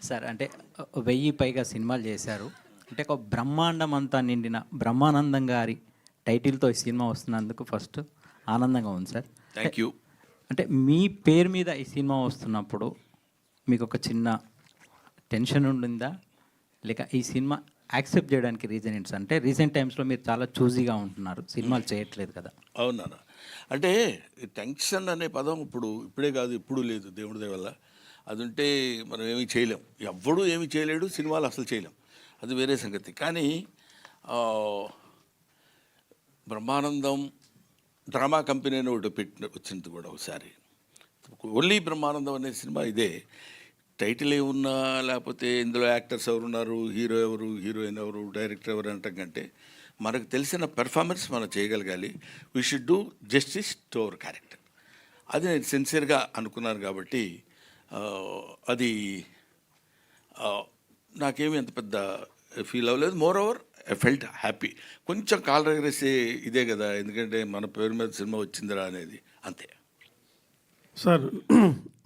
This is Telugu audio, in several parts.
సార్ అంటే 1000 పైగా సినిమాలు చేశారు. అంటే ఒక బ్రహ్మాండం అంతా నిండిన బ్రహ్మానందం గారి టైటిల్‌తో ఈ సినిమా వస్తున్నందుకు ఫస్ట్ ఆనందంగా ఉంది సార్. Thank you. అంటే మీ పేరు మీద ఈ సినిమా వస్తున్నప్పుడు మీకొక చిన్న టెన్షన్ ఉండిందా? లేక ఈ సినిమా యాక్సెప్ట్ చేయడానికి రీజన్ ఏంటి సార్? అంటే రీసెంట్ టైమ్స్‌లో మీరు చాలా చూజీగా ఉంటున్నారు. సినిమాలు చేయట్లేదు కదా! అవునా? అంటే టెన్షన్ అనే పదం ఇప్పుడే కాదు, ఎప్పుడూ లేదు, దేవుడి దయ వల్ల. అది ఉంటే మనం ఏమీ చేయలేం. ఎవ్వడూ ఏమీ చేయలేడు, సినిమాలు అసలు చేయలేం, అది వేరే సంగతి. కానీ బ్రహ్మానందం డ్రామా కంపెనీ అని ఒకటి వచ్చింది కూడా ఒకసారి. ఓన్లీ బ్రహ్మానందం అనే సినిమా ఇదే. టైటిల్ ఏమున్నా, లేకపోతే ఇందులో యాక్టర్స్ ఎవరున్నారు, హీరో ఎవరు, హీరోయిన్ ఎవరు, డైరెక్టర్ ఎవరు అనటం కంటే మనకు తెలిసిన పెర్ఫార్మెన్స్ మనం చేయగలగాలి. We should do justice to our character. అది నేను సిన్సియర్గా అనుకున్నాను కాబట్టి అది నాకేమీ అంత పెద్ద ఫీల్ అవ్వలేదు. More over I felt happy. కొంచెం కాలు రగరేసే ఇదే కదా, ఎందుకంటే మన పేరు మీద సినిమా వచ్చిందిరా అనేది, అంతే. సార్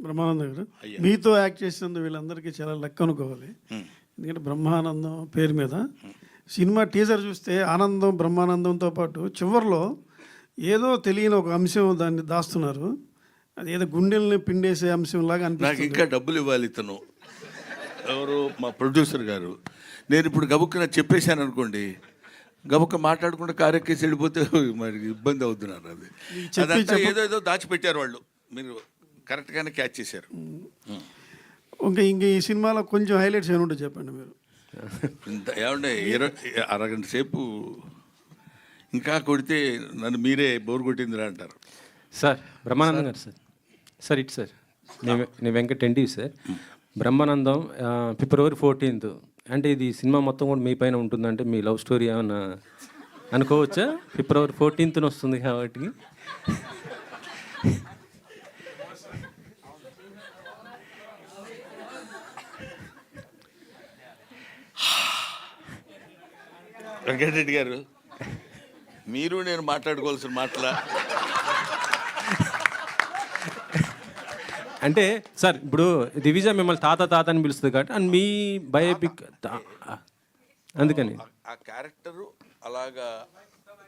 బ్రహ్మానందం గారు, మీతో యాక్ట్ చేసినందుకు వీళ్ళందరికీ చాలా లెక్క అనుకోవాలి. ఎందుకంటే బ్రహ్మానందం పేరు మీద సినిమా టీజర్ చూస్తే ఆనందం బ్రహ్మానందంతో పాటు చివరిలో ఏదో తెలియని ఒక అంశం దాన్ని దాస్తున్నారు. అది ఏదో గుండెల్ని పిండేసే అంశం లాగా నాకు అనిపిస్తుంది. ఇంకా డబ్బులు ఇవ్వాలి ఇతను, ఎవరు, మా ప్రొడ్యూసర్ గారు. నేను ఇప్పుడు గబుక్కున చెప్పేశాను అనుకోండి, గబుక్క మాట్లాడుకుంటే కారెక్కేసి వెళ్ళిపోతే మరి ఇబ్బంది అవుతున్నారు. అది అదంతా ఏదో దాచిపెట్టారు వాళ్ళు. మీరు కరెక్ట్గానే క్యాచ్ చేశారు. ఇంక ఈ సినిమాలో కొంచెం హైలైట్స్ ఏమి ఉంటాయి చెప్పండి మీరు. ఏమంటే అరగంట సేపు ఇంకా కొడితే నన్ను మీరే బోర్ కొట్టిందిరా అంటారు. సార్ బ్రహ్మానందం గారు సార్ ఇటు సార్ నేను వెంకట్ ఎన్టీ సార్. బ్రహ్మానందం ఫిబ్రవరి 14th. అంటే ఇది సినిమా మొత్తం కూడా మీ పైన ఉంటుందంటే మీ లవ్ స్టోరీ ఏమన్నా అనుకోవచ్చా? ఫిబ్రవరి 14th వస్తుంది కాబట్టి. వెంకటరెడ్డి గారు, మీరు నేను మాట్లాడుకోవాల్సిన మాటల. అంటే సార్ ఇప్పుడు దివిజ మిమ్మల్ని తాత అని పిలుస్తుంది కాబట్టి అండ్ మీ బయోపిక్ అందుకని ఆ క్యారెక్టరు అలాగా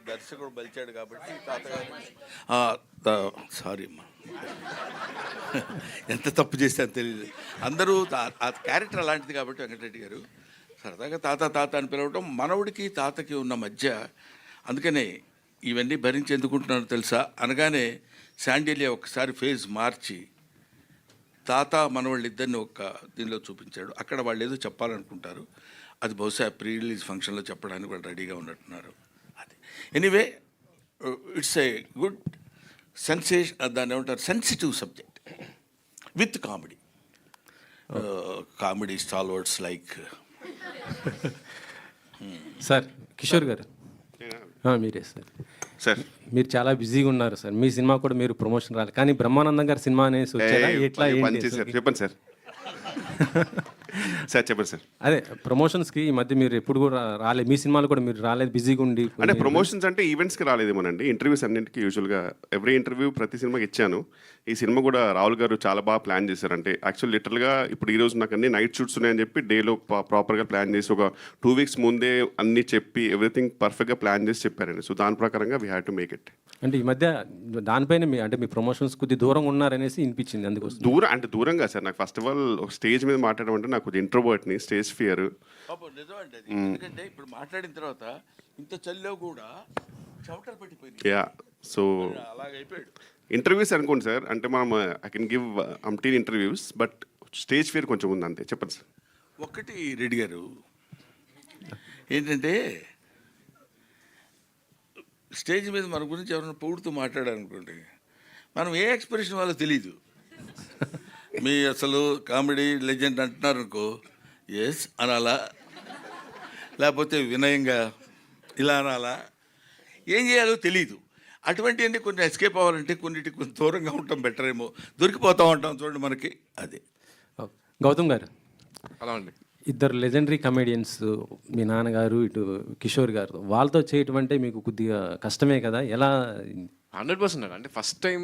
దర్శకుడు బలిచాడు కాబట్టి తాతగారు. సారీ అమ్మా, ఎంత తప్పు చేస్తే తెలియదు. అందరూ ఆ క్యారెక్టర్ అలాంటిది కాబట్టి వెంకటరెడ్డి గారు సరదాగా తాత అని పిలవటం మనవుడికి తాతకి ఉన్న మధ్య. అందుకనే ఇవన్నీ భరించి ఎందుకుంటున్నాను తెలుసా అనగానే శాండిలియా ఒకసారి ఫేజ్ మార్చి తాత మనవాళ్ళిద్దరిని ఒక దీనిలో చూపించాడు. అక్కడ వాళ్ళు ఏదో చెప్పాలనుకుంటారు, అది బహుశా ప్రీ రిలీజ్ ఫంక్షన్లో చెప్పడానికి వాళ్ళు రెడీగా ఉన్నట్టున్నారు. అది anyway it's a good sensation, దాన్ని ఏమంటారు, sensitive subject with comedy. Comedy stalwarts like sir Kishore గారు. మీరే సార్ మీరు చాలా బిజీగా ఉన్నారు సార్. మీ సినిమా కూడా మీరు ప్రమోషన్ రాలేదు, కానీ బ్రహ్మానందం గారి సినిమా అనేసి వచ్చారా ఎట్లా చెప్పండి సార్. సార్ చెప్పండి సార్. అదే ప్రమోషన్స్కి ఈ మధ్య మీరు ఎప్పుడు కూడా రాలేదు, మీ సినిమాలు కూడా మీరు రాలేదు, బిజీగా ఉండి. అంటే ప్రమోషన్స్ అంటే ఈవెంట్స్కి రాలేదేమోనండి, ఇంటర్వ్యూస్ అన్నింటికి యూజువల్గా ఎవ్రీ ఇంటర్వ్యూ ప్రతి సినిమాకి ఇచ్చాను. ఈ సినిమా కూడా రాహుల్ గారు చాలా బాగా ప్లాన్ చేశారు. అంటే యాక్చువల్ లిటరల్గా ఇప్పుడు ఈరోజు నాకు అన్ని నైట్ షూట్స్ ఉన్నాయని చెప్పి డేలో ప్రాపర్గా ప్లాన్ చేసి ఒక 2 weeks ముందే అన్ని చెప్పి ఎవ్రీథింగ్ పర్ఫెక్ట్గా ప్లాన్ చేసి చెప్పారండి. సో దాని ప్రకారంగా we have to make it. అంటే ఈ మధ్య దానిపైన మీ ప్రమోషన్స్ కొద్ది దూరంగా ఉన్నారనేసి వినిపించింది, అందుకోసం. దూరంగా సార్, నాకు ఫస్ట్ ఆఫ్ ఆల్ స్టేజ్ మీద మాట్లాడడం అంటే నాకు కొద్దిగా ఇంట్రోవర్ట్ని, స్టేజ్ ఫియర్. నిజమండి అది. ఎందుకంటే ఇప్పుడు మాట్లాడిన తర్వాత ఇంత చల్లో కూడా చవటలు పెట్టిపోయింది. యా, సో అలాగైపోయాడు. ఇంటర్వ్యూస్ అనుకోండి సార్, అంటే మనం I can give umpteen interviews, but stage fear కొంచెం ఉంది అంతే. చెప్పండి సార్. ఒకటి రెడ్డి గారు ఏంటంటే, స్టేజ్ మీద మన గురించి ఎవరైనా పొగుడుతూ మాట్లాడారనుకోండి, మనం ఏ ఎక్స్ప్రెషన్ వాళ్ళో తెలీదు. మీ అసలు కామెడీ లెజెండ్ అంటున్నారు అనుకో, ఎస్ అనాలా, లేకపోతే వినయంగా ఇలా అనాలా, ఏం చేయాలో తెలీదు. అటువంటివన్నీ కొన్ని ఎస్కేప్ అవ్వాలంటే కొన్నిటికి కొంచెం దూరంగా ఉండటం బెటర్ ఏమో. దొరికిపోతూ ఉంటాం చూడండి మనకి. అది గౌతమ్ గారు, అలా అండి. ఇద్దరు లెజెండరీ కమెడియన్స్, మీ నాన్నగారు ఇటు కిషోర్ గారు, వాళ్ళతో చేయటం అంటే మీకు కొద్దిగా కష్టమే కదా, ఎలా? 100% అంటే ఫస్ట్ టైం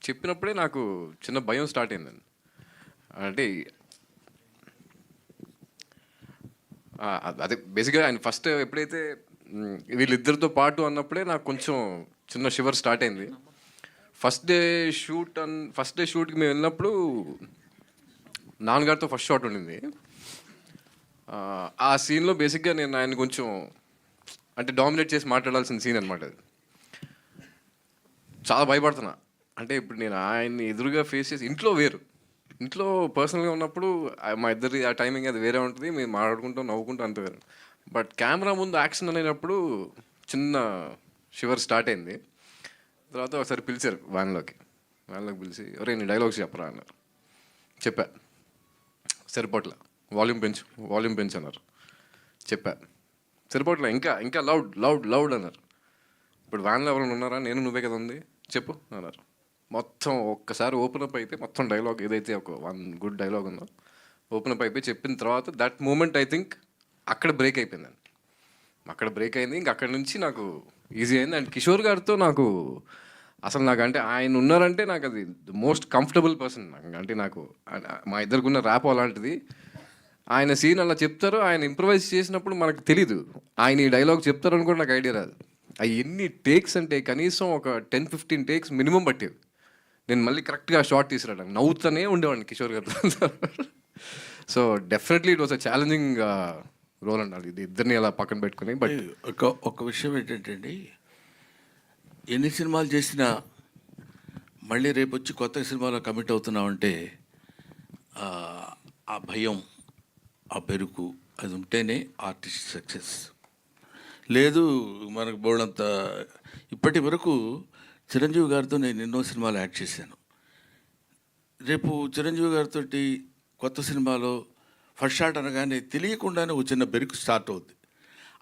చెప్పినప్పుడే నాకు చిన్న భయం స్టార్ట్ అయిందండి. అంటే అదే బేసిక్గా ఆయన ఫస్ట్ ఎప్పుడైతే వీళ్ళిద్దరితో పాటు అన్నప్పుడే నాకు కొంచెం చిన్న షివర్ స్టార్ట్ అయింది. ఫస్ట్ డే షూట్కి మేము వెళ్ళినప్పుడు నాన్నగారితో ఫస్ట్ షాట్ ఉండింది. ఆ సీన్లో బేసిక్గా నేను ఆయన కొంచెం అంటే డామినేట్ చేసి మాట్లాడాల్సిన సీన్ అనమాట అది. చాలా భయపడుతున్నా. అంటే ఇప్పుడు నేను ఆయన్ని ఎదురుగా ఫేస్ చేసి ఇంట్లో పర్సనల్గా ఉన్నప్పుడు మా ఇద్దరి ఆ టైమింగ్ అది వేరే ఉంటుంది, మేము మాట్లాడుకుంటాం నవ్వుకుంటూ అంత వేరే. బట్ కెమెరా ముందు యాక్షన్ అనేటప్పుడు చిన్న షివర్ స్టార్ట్ అయింది. తర్వాత ఒకసారి పిలిచారు వ్యాన్లోకి పిలిచి నీ డైలాగ్స్ చెప్పరా అన్నారు. చెప్పా, సరిపోట్ల వాల్యూమ్ పెంచు అన్నారు. చెప్పా, సరిపోట్ల ఇంకా లౌడ్ అన్నారు. ఇప్పుడు వ్యాన్లో ఎవరైనా ఉన్నారా, నేను నువ్వే కదా ఉంది, చెప్పు అన్నారు. మొత్తం ఒక్కసారి ఓపెన్ అప్ అయితే మొత్తం డైలాగ్ ఏదైతే ఒక 1 గుడ్ డైలాగ్ ఉందో ఓపెన్ అప్ అయిపోయి చెప్పిన తర్వాత దట్ మూమెంట్ ఐ థింక్ అక్కడ బ్రేక్ అయిపోయిందండి. అక్కడ బ్రేక్ అయింది. ఇంక అక్కడ నుంచి నాకు ఈజీ అయింది. అండ్ కిషోర్ గారితో నాకు అసలు నాకు అంటే ఆయన ఉన్నారంటే నాకు అది ద మోస్ట్ కంఫర్టబుల్ పర్సన్. అంటే నాకు మా ఇద్దరికి ఉన్న ర్యాప్ అలాంటిది. ఆయన సీన్ అలా చెప్తారు, ఆయన ఇంప్రవైజ్ చేసినప్పుడు మనకు తెలీదు ఆయన ఈ డైలాగ్ చెప్తారని కూడా నాకు ఐడియా రాదు. అవి ఎన్ని టేక్స్ అంటే కనీసం ఒక 10-15 టేక్స్ మినిమం పట్టేవి. నేను మళ్ళీ కరెక్ట్గా షార్ట్ తీసుకురావడానికి నవ్వుతూనే ఉండేవాడిని కిషోర్ గారితో. So definitely it was a challenging role అండి ఇది ఇద్దరిని అలా పక్కన పెట్టుకుని. బట్ ఒక విషయం ఏంటంటే అండి, ఎన్ని సినిమాలు చేసినా మళ్ళీ రేపు వచ్చి కొత్త సినిమాలో కమిట్ అవుతున్నామంటే ఆ భయం, ఆ పెరుకు అది ఉంటేనే ఆర్టిస్ట్ సక్సెస్. లేదు మనకు బోర్డంత. ఇప్పటి వరకు చిరంజీవి గారితో నేను ఎన్నో సినిమాలు యాక్ట్ చేశాను. రేపు చిరంజీవి గారితో కొత్త సినిమాలో ఫస్ట్ షాట్ అనగానే తెలియకుండానే ఒక చిన్న బెరుకు స్టార్ట్ అవుద్ది.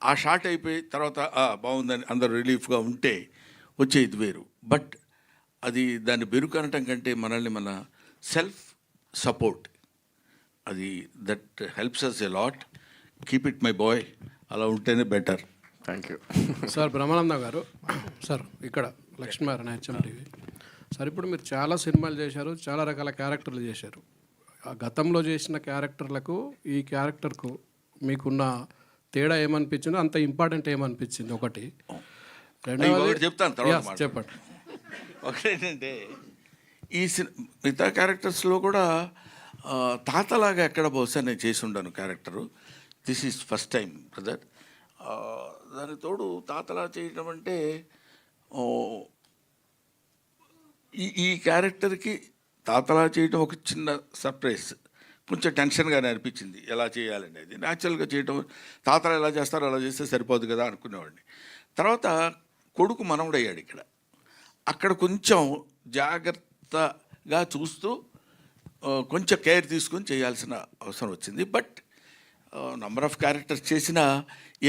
ఆ షాట్ అయిపోయి తర్వాత బాగుందని అందరూ రిలీఫ్గా ఉంటే వచ్చే ఇది వేరు. బట్ అది దాన్ని బెరుకు అనటం కంటే మనల్ని మన సెల్ఫ్ సపోర్ట్, అది that helps us a lot. Keep it my boy, అలా ఉంటేనే better. Thank you sir. Brahmananda గారు సార్, ఇక్కడ లక్ష్మీనారాయణ HMTV సార్. ఇప్పుడు మీరు చాలా సినిమాలు చేశారు, చాలా రకాల క్యారెక్టర్లు చేశారు. ఆ గతంలో చేసిన క్యారెక్టర్లకు ఈ క్యారెక్టర్కు మీకున్న తేడా ఏమనిపించిందో, అంత ఇంపార్టెంట్ ఏమనిపించింది ఒకటి. ఒకటి చెప్తాను తర్వాత మాట. చెప్పండి. ఒకటేంటంటే ఈ మిగతా క్యారెక్టర్స్లో కూడా తాతలాగా ఎక్కడ బహుశా నేను చేసి ఉండను character. This is first time brother. దానికి తోడు తాతలా చేయడం అంటే ఈ క్యారెక్టర్కి తాతలా చేయడం ఒక చిన్న సర్ప్రైజ్. కొంచెం టెన్షన్గానే అనిపించింది ఎలా చేయాలనేది. న్యాచురల్గా చేయడం, తాతలు ఎలా చేస్తారో అలా చేస్తే సరిపోదు కదా అనుకునేవాడిని. తర్వాత కొడుకు మనవడయ్యాడు ఇక్కడ. అక్కడ కొంచెం జాగ్రత్తగా చూస్తూ కొంచెం కేర్ తీసుకొని చేయాల్సిన అవసరం వచ్చింది. బట్ నంబర్ ఆఫ్ క్యారెక్టర్స్ చేసినా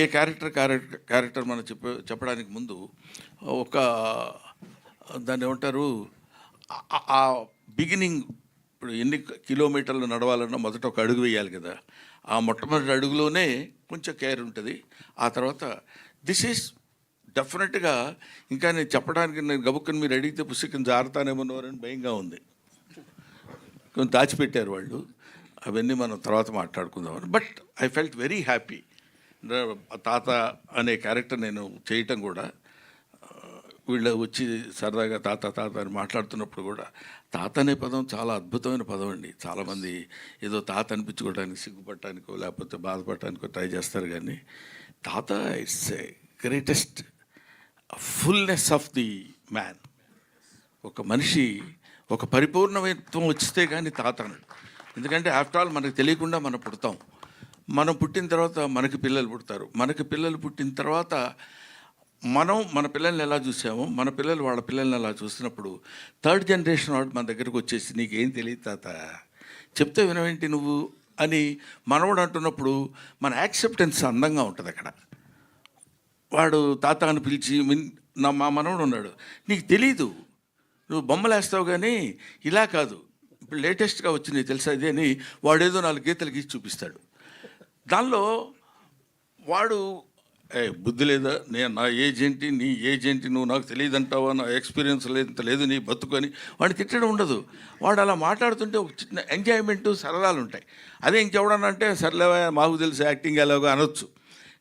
ఏ క్యారెక్టర్ మనం చెప్పడానికి ముందు ఒక దాన్ని ఏమంటారు, ఆ బిగినింగ్. ఇప్పుడు ఎన్ని కిలోమీటర్లు నడవాలన్నా మొదట ఒక అడుగు వేయాలి కదా. ఆ మొట్టమొదటి అడుగులోనే కొంచెం కేర్ ఉంటుంది. ఆ తర్వాత దిస్ ఈజ్ డెఫినెట్గా ఇంకా నేను చెప్పడానికి, నేను గబుక్కని మీరు అడిగితే పుస్తకం జారుతానేమోనని భయంగా ఉంది. కొంచెం దాచిపెట్టారు వాళ్ళు, అవన్నీ మనం తర్వాత మాట్లాడుకుందామని. But I felt very happy. తాత అనే క్యారెక్టర్ నేను చేయటం కూడా, వీళ్ళు వచ్చి సరదాగా తాత తాత అని మాట్లాడుతున్నప్పుడు కూడా, తాత అనే పదం చాలా అద్భుతమైన పదం అండి. చాలామంది ఏదో తాత అనిపించుకోవడానికి సిగ్గుపడటానికో లేకపోతే బాధపడటానికో ట్రై చేస్తారు, కానీ తాత it's a greatest fullness of the man. ఒక మనిషి ఒక పరిపూర్ణమైనత్వం వచ్చితే కానీ తాత అన్నాడు. ఎందుకంటే ఆఫ్టర్ ఆల్ మనకు తెలియకుండా మనం పుడతాం. మనం పుట్టిన తర్వాత మనకి పిల్లలు పుడతారు. మనకి పిల్లలు పుట్టిన తర్వాత మనం మన పిల్లల్ని ఎలా చూసామో, మన పిల్లలు వాళ్ళ పిల్లల్ని ఎలా చూసినప్పుడు థర్డ్ జనరేషన్ వాడు మన దగ్గరకు వచ్చేసి నీకేం తెలియదు తాత, చెప్తే వినవేంటి నువ్వు అని మనవడు అంటున్నప్పుడు మన యాక్సెప్టెన్స్ అందంగా ఉంటుంది అక్కడ. వాడు తాత అని పిలిచి మా మనవడు ఉన్నాడు, నీకు తెలీదు, నువ్వు బొమ్మలేస్తావు కానీ ఇలా కాదు, ఇప్పుడు లేటెస్ట్గా వచ్చింది తెలుసా ఇది అని వాడేదో 4 గీతలు గీసి చూపిస్తాడు. దానిలో వాడు బుద్ధి లేదా నా ఏజ్ ఏంటి, నీ ఏజ్ ఏంటి, నువ్వు నాకు తెలియదు అంటావా, నా ఎక్స్పీరియన్స్ లేదు నీ బతుకొని వాడిని తిట్టడం ఉండదు. వాడు అలా మాట్లాడుతుంటే ఒక చిన్న ఎంజాయ్మెంట్, సరదాలు ఉంటాయి. అదే ఇంకెవడన్నా అంటే సర్లేవా మాకు తెలుసు యాక్టింగ్ ఎలాగో అనొచ్చు.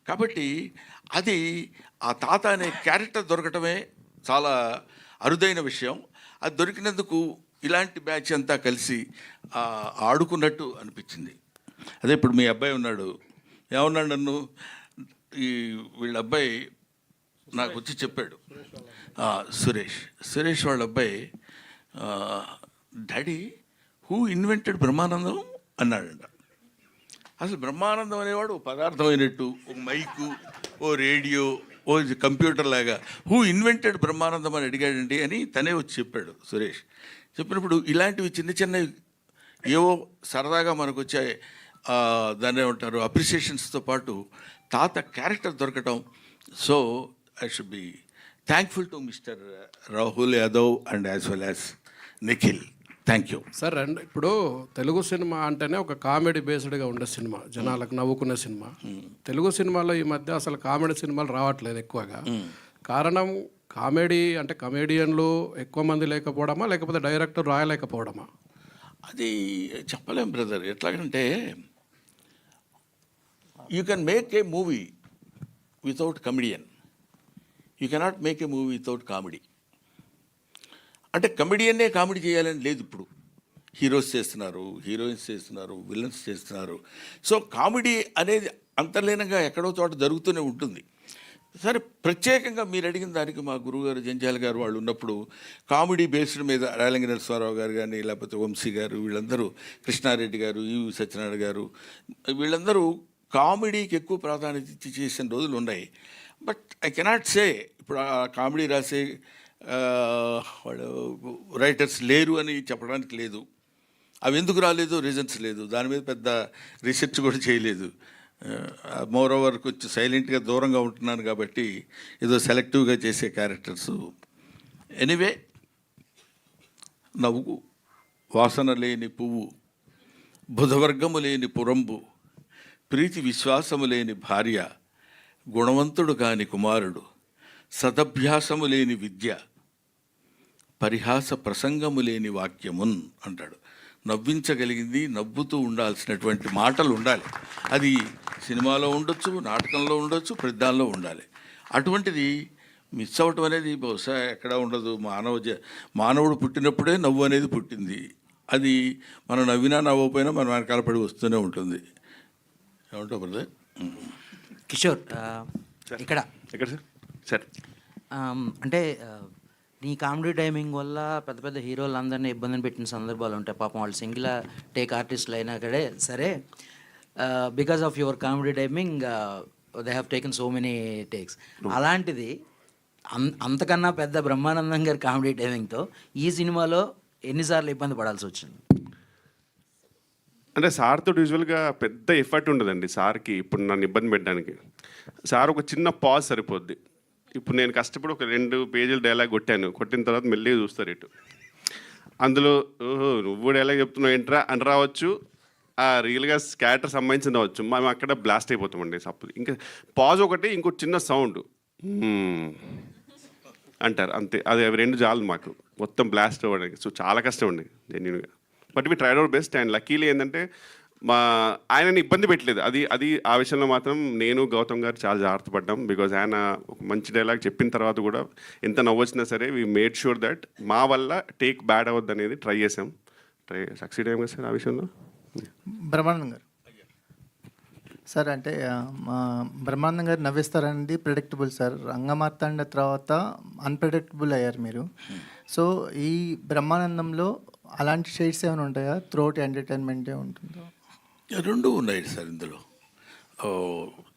కాబట్టి అది ఆ తాత అనే క్యారెక్టర్ దొరకటమే చాలా అరుదైన విషయం. అది దొరికినందుకు ఇలాంటి బ్యాచ్ అంతా కలిసి ఆడుకున్నట్టు అనిపించింది. అదే ఇప్పుడు మీ అబ్బాయి ఉన్నాడు, ఏమన్నాడు నన్ను, వీళ్ళ అబ్బాయి నాకు వచ్చి చెప్పాడు, సురేష్ వాళ్ళ అబ్బాయి, డాడీ హూ ఇన్వెంటెడ్ బ్రహ్మానందం అన్నాడంట. అసలు బ్రహ్మానందం అనేవాడు పదార్థమైనట్టు, ఒక మైకు, ఓ రేడియో, ఓ కంప్యూటర్ లాగా హూ ఇన్వెంటెడ్ బ్రహ్మానందం అని అడిగాడండి అని తనే వచ్చి చెప్పాడు సురేష్. చెప్పినప్పుడు ఇలాంటివి చిన్న చిన్నవి ఏవో సరదాగా మనకు వచ్చాయి, దాన్ని ఏమంటారు అప్రిసియేషన్స్తో పాటు తాత క్యారెక్టర్ దొరకటం. So I should be thankful to mister Rahul Yadav and as well as Nikhil. Thank you sir. And ఇప్పుడు తెలుగు సినిమా అంటేనే ఒక కామెడీ బేస్డ్గా ఉండే సినిమా, జనాలకు నవ్వుకునే సినిమా. తెలుగు సినిమాలో ఈ మధ్య అసలు కామెడీ సినిమాలు రావట్లేదు ఎక్కువగా. కారణం కామెడీ అంటే కమేడియన్లు ఎక్కువ మంది లేకపోవడమా, లేకపోతే డైరెక్టర్ రాయలేకపోవడమా? అది చెప్పలేం బ్రదర్. ఎట్లాగంటే you can make a movie without comedian, you cannot make a movie without comedy. అంటే కమెడియన్నే కామెడీ చేయాలని లేదు. ఇప్పుడు హీరోస్ చేస్తున్నారు, హీరోయిన్స్ చేస్తున్నారు, విలన్స్ చేస్తున్నారు. సో కామెడీ అనేది అంతర్లీనంగా ఎక్కడో చోట జరుగుతూనే ఉంటుంది. సరే, ప్రత్యేకంగా మీరు అడిగిన దానికి మా గురువుగారు జంజాల గారు వాళ్ళు ఉన్నప్పుడు కామెడీ బేస్డ్ మీద రాయలంగి నరసింహారావు గారు కానీ, లేకపోతే వంశీ గారు, వీళ్ళందరూ, కృష్ణారెడ్డి గారు, ఈవి సత్యనారాయణ గారు, వీళ్ళందరూ కామెడీకి ఎక్కువ ప్రాధాన్యత ఇచ్చి చేసిన రోజులు ఉన్నాయి. బట్ ఐ కెనాట్ సే ఇప్పుడు ఆ కామెడీ రాసే వాళ్ళు రైటర్స్ లేరు అని చెప్పడానికి లేదు. అవి ఎందుకు రాలేదు, రీజన్స్ లేదు. దాని మీద పెద్ద రీసెర్చ్ కూడా చేయలేదు. మోర్ ఓవర్ కొంచెం సైలెంట్గా దూరంగా ఉంటున్నాను కాబట్టి ఏదో సెలెక్టివ్గా చేసే క్యారెక్టర్స్. ఎనీవే, నవ్వు వాసన లేని పువ్వు, బుధవర్గము లేని పురంబు, ప్రీతి విశ్వాసము లేని భార్య, గుణవంతుడు కాని కుమారుడు, సదభ్యాసము లేని విద్య, పరిహాస ప్రసంగము లేని వాక్యమున్ అంటాడు. నవ్వించగలిగింది, నవ్వుతూ ఉండాల్సినటువంటి మాటలు ఉండాలి. అది సినిమాలో ఉండొచ్చు, నాటకంలో ఉండొచ్చు, ప్రతిదానిలో ఉండాలి. అటువంటిది మిస్ అవ్వటం అనేది బహుశా ఎక్కడా ఉండదు. మానవుడు పుట్టినప్పుడే నవ్వు అనేది పుట్టింది. అది మనం నవ్వినా నవ్వకపోయినా మన వెనకాల పడి వస్తూనే ఉంటుంది. ఏమంటావు బ్రదర్? కిషోర్, ఇక్కడ సార్ సార్ అంటే నీ కామెడీ టైమింగ్ వల్ల పెద్ద పెద్ద హీరోలు అందరినీ ఇబ్బందిని పెట్టిన సందర్భాలు ఉంటాయి. పాపం వాళ్ళు సింగిల్ టేక్ ఆర్టిస్టులు అయినా కడే సరే, because of your comedy timing they have taken so many takes. అలాంటిది అంతకన్నా పెద్ద బ్రహ్మానందం గారి కామెడీ టైమింగ్తో ఈ సినిమాలో ఎన్నిసార్లు ఇబ్బంది పడాల్సి వచ్చింది? అంటే సార్తో యూజువల్గా పెద్ద ఎఫర్ట్ ఉండదండి సార్కి ఇప్పుడు నన్ను ఇబ్బంది పెట్టడానికి. సార్ ఒక చిన్న పాజ్ సరిపోద్ది. ఇప్పుడు నేను కష్టపడి ఒక 2 పేజీలు డైలాగ్ కొట్టిన తర్వాత మెల్లిగా చూస్తారు ఇటు. అందులో ఓహో నువ్వు డైలాగ్ చెప్తున్నావు ఏంట్రా అని రావచ్చు, ఆ రియల్గా క్యారెక్టర్ సంబంధించిన రావచ్చు. మేము అక్కడ బ్లాస్ట్ అయిపోతామండి సప్పుడు. ఇంకా పాజ్ ఒకటి, ఇంకో చిన్న సౌండ్ అంటారు అంతే. అది అవి 2 చాలు మాకు మొత్తం బ్లాస్ట్ అవ్వడానికి. సో చాలా కష్టం అండి జెన్యూన్గా. But we tried our best. And luckily ఏంటంటే ఆయనని ఇబ్బంది పెట్టలేదు. అది ఆ విషయంలో మాత్రం నేను గౌతమ్ గారు చాలా జాగ్రత్త పడ్డాం. బికాజ్ ఆయన ఒక మంచి డైలాగ్ చెప్పిన తర్వాత కూడా ఎంత నవ్వొచ్చినా సరే వీ మేడ్ షూర్ దట్ మా వల్ల టేక్ బ్యాడ్ అవ్వద్దు అనేది ట్రై చేసాం. సక్సీడ్ అయ్యాం కదా సార్ ఆ విషయంలో. బ్రహ్మానందం గారు సార్, అంటే మా బ్రహ్మానందం గారు నవ్విస్తారనేది ప్రిడిక్టబుల్ సార్. రంగమార్తాండ తర్వాత అన్ప్రిడిక్టబుల్ అయ్యారు మీరు. సో ఈ బ్రహ్మానందంలో అలాంటి షేడ్స్ ఏమైనా ఉంటాయా? త్రోట్ ఎంటర్టైన్మెంటే ఉంటుందో? 2 ఉన్నాయి సార్ ఇందులో.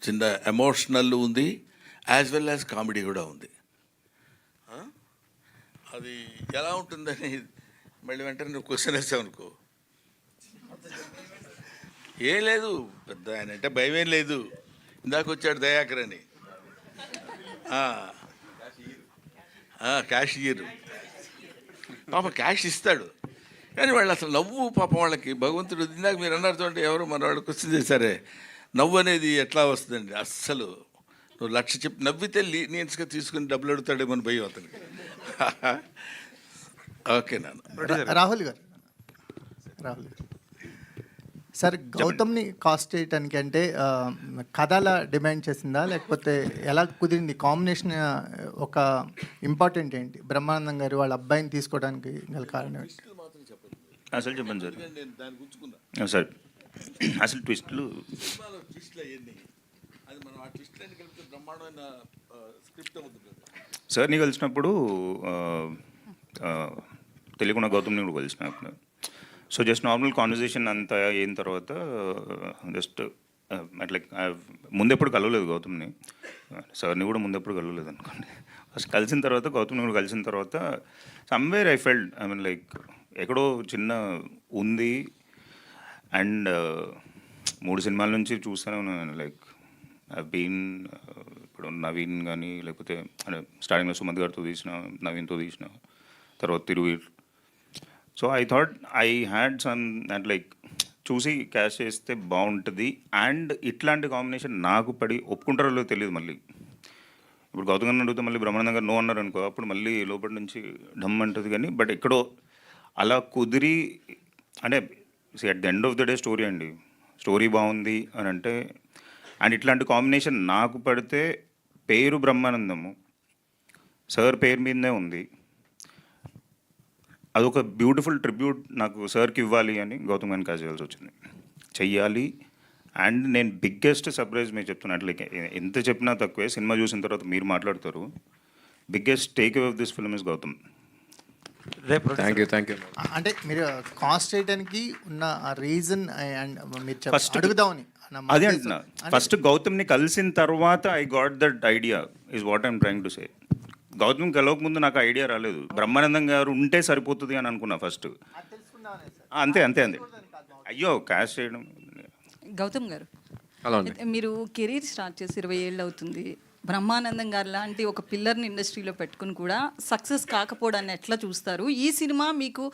చిన్న ఎమోషనల్ ఉంది, యాజ్ వెల్ యాజ్ కామెడీ కూడా ఉంది. అది ఎలా ఉంటుందని మళ్ళీ వెంటనే నువ్వు క్వశ్చన్ వేసావనుకో, ఏం లేదు పెద్ద ఆయన అంటే భయం ఏం లేదు. ఇందాక వచ్చాడు దయాకర్ అని, క్యాష్ ఇయ్యరు పాప, క్యాష్ ఇస్తాడు కానీ వాళ్ళు అసలు నవ్వు పాపం వాళ్ళకి భగవంతుడు. ఇందాక మీరు అన్నారు చూడండి, ఎవరు మన వాళ్ళు క్వశ్చన్ చేశారే, నవ్వు అనేది ఎట్లా వస్తుందండి? అస్సలు నువ్వు 1,00,000 చెప్పి నవ్వితే లీనియన్స్గా తీసుకుని డబ్బులు అడుగుతాడేమో అని భయం అతనికి. ఓకే నాన్న. రాహుల్ గారు సార్, గౌతమ్ని కాస్ట్ చేయటానికి అంటే కథల డిమాండ్ చేసిందా, లేకపోతే ఎలా కుదిరింది కాంబినేషన్? ఒక ఇంపార్టెంట్ ఏంటి బ్రహ్మానందం గారు వాళ్ళ అబ్బాయిని తీసుకోవడానికి గల కారణం ఏంటి? అసలు చెప్పండి సార్. సార్ అసలు ట్విస్ట్లు సార్ని కలిసినప్పుడు తెలియకుండా గౌతమ్ని కూడా కలిసినప్పుడు, సో జస్ట్ నార్మల్ కాన్వర్జేషన్ అంతా అయిన తర్వాత జస్ట్ అట్లా ముందెప్పుడు కలవలేదు గౌతమ్ని, సార్ని కూడా ముందెప్పుడు కలవలేదు అనుకోండి. ఫస్ట్ కలిసిన తర్వాత గౌతమ్ని కూడా కలిసిన తర్వాత somewhere I felt, I mean like ఎక్కడో చిన్న ఉంది. అండ్ 3 సినిమాల నుంచి చూస్తూనే ఉన్నాను. లైక్ ఐ బీన్ ఇప్పుడు నవీన్ కానీ, లేకపోతే అంటే స్టార్టింగ్లో సుమంత్ గారితో తీసిన, నవీన్తో తీసిన, తర్వాత Thiruveer. So I thought I had some that like చూసి క్యాష్ చేస్తే బాగుంటుంది. అండ్ ఇట్లాంటి కాంబినేషన్ నాకు పడి ఒప్పుకుంటారో లేదో తెలియదు. మళ్ళీ ఇప్పుడు గౌతమ్ గారిని అడిగితే మళ్ళీ బ్రహ్మానందం గారు నో అన్నారు అనుకో, అప్పుడు మళ్ళీ లోపల నుంచి ఢమ్ అంటుంది. కానీ బట్ ఎక్కడో అలా కుదిరి, అంటే at the end of the day story అండి, స్టోరీ బాగుంది అని అంటే. అండ్ ఇట్లాంటి కాంబినేషన్ నాకు పడితే పేరు బ్రహ్మానందము సార్ పేరు మీదనే ఉంది. అదొక బ్యూటిఫుల్ ట్రిబ్యూట్ నాకు సార్కి ఇవ్వాలి అని గౌతమ్ గారిని కాల్ చేయాల్సి వచ్చింది, చెయ్యాలి. అండ్ నేను బిగ్గెస్ట్ సర్ప్రైజ్ మీరు చెప్తున్నట్లు, ఎంత చెప్పినా తక్కువే. సినిమా చూసిన తర్వాత మీరు మాట్లాడతారు. Biggest take away of this film is Gautam. Thank you. అంటే మీరు కాస్ట్ చేయడానికి ఉన్న రీజన్ అండ్ మీరు First- అడుగుదామని అదే అంటున్నా, ఫస్ట్ గౌతమ్ని కలిసిన తర్వాత I got that idea is what I'm trying to say. Gautam కలవక ముందు నాకు ఐడియా రాలేదు. బ్రహ్మానందం గారు ఉంటే సరిపోతుంది అని అనుకున్నా ఫస్ట్. అంతే అంతే అంతే. అయ్యో క్యాష్ చేయడం. గౌతమ్ గారు, అలా ఉంది. అయితే మీరు కెరీర్ స్టార్ట్ చేసి 20 ఏళ్ళు అవుతుంది. బ్రహ్మానందం గారు లాంటి ఒక పిల్లర్ని ఇండస్ట్రీలో పెట్టుకుని కూడా సక్సెస్ కాకపోవడాన్ని ఎట్లా చూస్తారు? ఈ సినిమా మీకు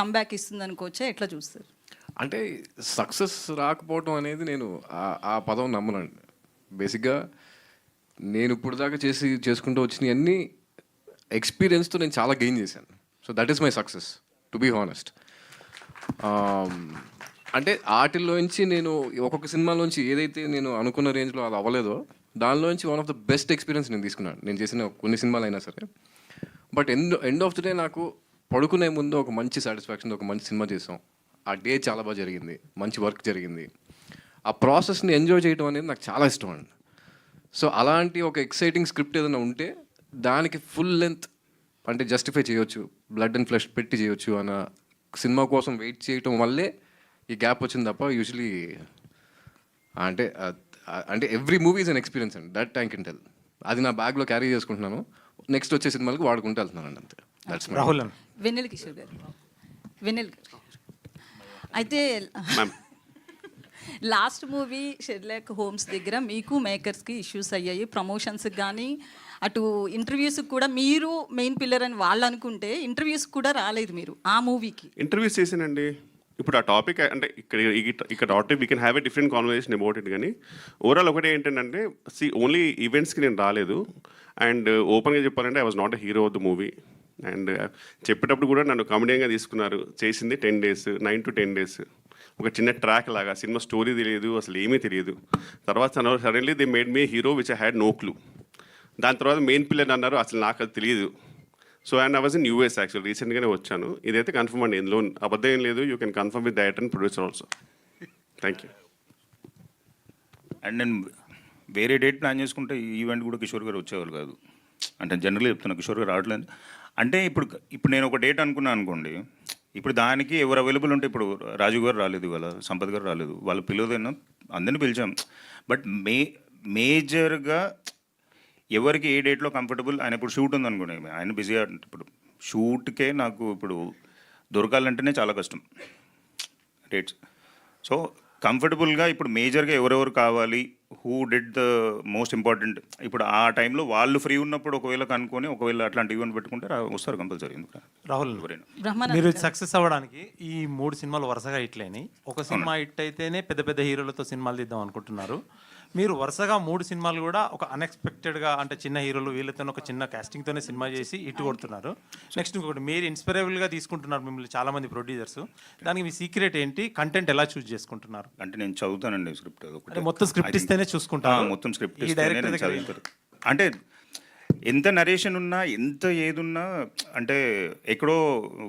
కంబ్యాక్ ఇస్తుంది అనుకోవచ్చా, ఎట్లా చూస్తారు? అంటే సక్సెస్ రాకపోవడం అనేది నేను ఆ పదం నమ్మనండి. బేసిక్గా నేను ఇప్పుడు దాకా చేసుకుంటూ వచ్చినవన్నీ ఎక్స్పీరియన్స్తో నేను చాలా గెయిన్ చేశాను. So that is my success, to be honest. అంటే వాటిల్లోంచి నేను ఒక్కొక్క సినిమాలోంచి ఏదైతే నేను అనుకున్న రేంజ్లో అది అవ్వలేదో, దానిలోంచి one of the best experience నేను తీసుకున్నాను, నేను చేసిన కొన్ని సినిమాలు అయినా సరే. But end of the day నాకు పడుకునే ముందు ఒక మంచి సాటిస్ఫాక్షన్, ఒక మంచి సినిమా చేసాం, ఆ డే చాలా బాగా జరిగింది, మంచి వర్క్ జరిగింది. ఆ ప్రాసెస్ని ఎంజాయ్ చేయడం అనేది నాకు చాలా ఇష్టం అండి. సో అలాంటి ఒక ఎక్సైటింగ్ స్క్రిప్ట్ ఏదైనా ఉంటే దానికి ఫుల్ లెంత్ అంటే జస్టిఫై చేయొచ్చు, బ్లడ్ అండ్ ఫ్లెష్ పెట్టి చేయొచ్చు అన్న సినిమా కోసం వెయిట్ చేయటం వల్లే ఈ గ్యాప్ వచ్చింది తప్ప యూజువలీ అంటే every movie is an experience అండి, దట్ ఐ కెన్ టెల్. అది నా బ్యాగ్లో క్యారీ చేసుకుంటున్నాను, నెక్స్ట్ వచ్చే సినిమాలకు వాడుకుంటూ వెళ్తున్నాను అంతే. దట్స్ రాహుల్ వెన్నెల కిషోర్ గారు, వెన్నెల గారు, అయితే లాస్ట్ మూవీ షెర్లాక్ హోమ్స్ దగ్గర మీకు మేకర్స్కి ఇష్యూస్ అయ్యాయి, ప్రమోషన్స్కి కానీ అటు ఇంటర్వ్యూస్కి కూడా. మీరు మెయిన్ పిల్లర్ అని వాళ్ళు అనుకుంటే ఇంటర్వ్యూస్కి కూడా రాలేదు మీరు ఆ మూవీకి. ఇంటర్వ్యూస్ చేశానండి. ఇప్పుడు ఆ టాపిక్ అంటే ఇక్కడ topic we can have a different conversation about it. కానీ ఓవరాల్ ఒకటే ఏంటంటే ఓన్లీ ఈవెంట్స్కి నేను రాలేదు. అండ్ ఓపెన్గా చెప్పాలంటే I was not a hero of the movie. And చెప్పేటప్పుడు కూడా నన్ను కామెడీగా తీసుకున్నారు. చేసింది 10 days, 9 to 10 days, ఒక చిన్న ట్రాక్ లాగా. సినిమా స్టోరీ తెలియదు, అసలు ఏమీ తెలియదు. తర్వాత suddenly they made me hero which I had no clue. దాని తర్వాత మెయిన్ పిల్లర్ అన్నారు, అసలు నాకు అది తెలియదు. So and I was in US actual, రీసెంట్గానే వచ్చాను. ఇదైతే కన్ఫర్మ్ అండి, ఇందులో అబద్ధం ఏం లేదు. You can confirm with director and producer also. Thank you. And నేను వేరే డేట్ ప్లాన్ చేసుకుంటే ఈ ఈవెంట్ కూడా కిషోర్ గారు వచ్చేవాళ్ళు కాదు. అంటే జనరల్గా చెప్తున్నా, కిషోర్ గారు రావట్లేదు. అంటే ఇప్పుడు నేను ఒక డేట్ అనుకున్నాను అనుకోండి, ఇప్పుడు దానికి ఎవరు అవైలబుల్ ఉంటే, ఇప్పుడు రాజు గారు రాలేదు, వాళ్ళ సంపత్ గారు రాలేదు, వాళ్ళు పిలవదైనా అందరినీ పిలిచాం. బట్ మేజర్గా ఎవరికి ఏ డేట్లో కంఫర్టబుల్, ఆయన ఇప్పుడు షూట్ ఉంది అనుకోండి, ఆయన బిజీ. ఇప్పుడు షూట్కే నాకు ఇప్పుడు దొరకాలంటేనే చాలా కష్టం డేట్స్. సో కంఫర్టబుల్గా ఇప్పుడు మేజర్గా ఎవరెవరు కావాలి, who did the most important, ఇప్పుడు ఆ టైంలో వాళ్ళు ఫ్రీ ఉన్నప్పుడు ఒకవేళ కనుక్కొని ఒకవేళ అట్లాంటి ఈవెంట్ పెట్టుకుంటే వస్తారు కంపల్సరీ. ఎందుకు రాహుల్, మీరు సక్సెస్ అవ్వడానికి ఈ 3 సినిమాలు వరుసగా హిట్లేని, ఒక సినిమా హిట్ అయితేనే పెద్ద పెద్ద హీరోలతో సినిమాలు తీద్దాం అనుకుంటున్నారు. మీరు వరుసగా 3 సినిమాలు కూడా ఒక అన్ఎక్స్పెక్టెడ్గా అంటే చిన్న హీరోలు వీళ్ళతో ఒక చిన్న casting తోనే సినిమా చేసి ఇటు కొడుతున్నారు. నెక్స్ట్ ఇంకొకటి మీరు ఇన్స్పైరబుల్గా తీసుకుంటున్నారు మిమ్మల్ని చాలామంది ప్రొడ్యూసర్స్. దానికి మీ సీక్రెట్ ఏంటి? కంటెంట్ ఎలా చూస్ చేసుకుంటున్నారు? అంటే నేను చదువుతానండి స్క్రిప్ట్, అంటే మొత్తం స్క్రిప్ట్ ఇస్తేనే చూసుకుంటారు? మొత్తం స్క్రిప్ట్ ఈ ఇస్తేనే డైరెక్టర్ నేను దగ్గర చదువుతాను. అంటే ఎంత నరేషన్ ఉన్నా, ఎంత ఏదున్నా, అంటే ఎక్కడో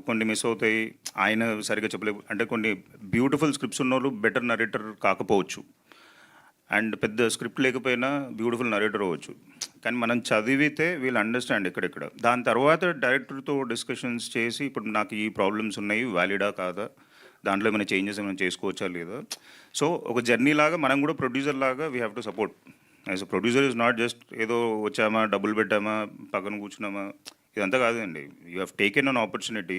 కొన్ని మిస్ అవుతాయి, ఆయన సరిగ్గా చెప్పలేవు. అంటే కొన్ని బ్యూటిఫుల్ స్క్రిప్ట్స్ ఉన్న వాళ్ళు బెటర్ నరేటర్ కాకపోవచ్చు, అండ్ పెద్ద స్క్రిప్ట్ లేకపోయినా బ్యూటిఫుల్ నరేటర్ అవ్వచ్చు. కానీ మనం చదివితే వీళ్ళు అండర్స్టాండ్ ఎక్కడెక్కడ. దాని తర్వాత డైరెక్టర్తో డిస్కషన్స్ చేసి ఇప్పుడు నాకు ఈ ప్రాబ్లమ్స్ ఉన్నాయి, వ్యాలిడా కాదా, దాంట్లో ఏమైనా చేంజెస్ ఏమైనా చేసుకోవచ్చా లేదా. సో ఒక జర్నీ లాగా మనం కూడా ప్రొడ్యూసర్ లాగా we have to support. As a producer is not just ఏదో వచ్చామా, డబ్బులు పెట్టామా, పక్కన కూర్చున్నామా, ఇదంతా కాదండి. You have taken an opportunity.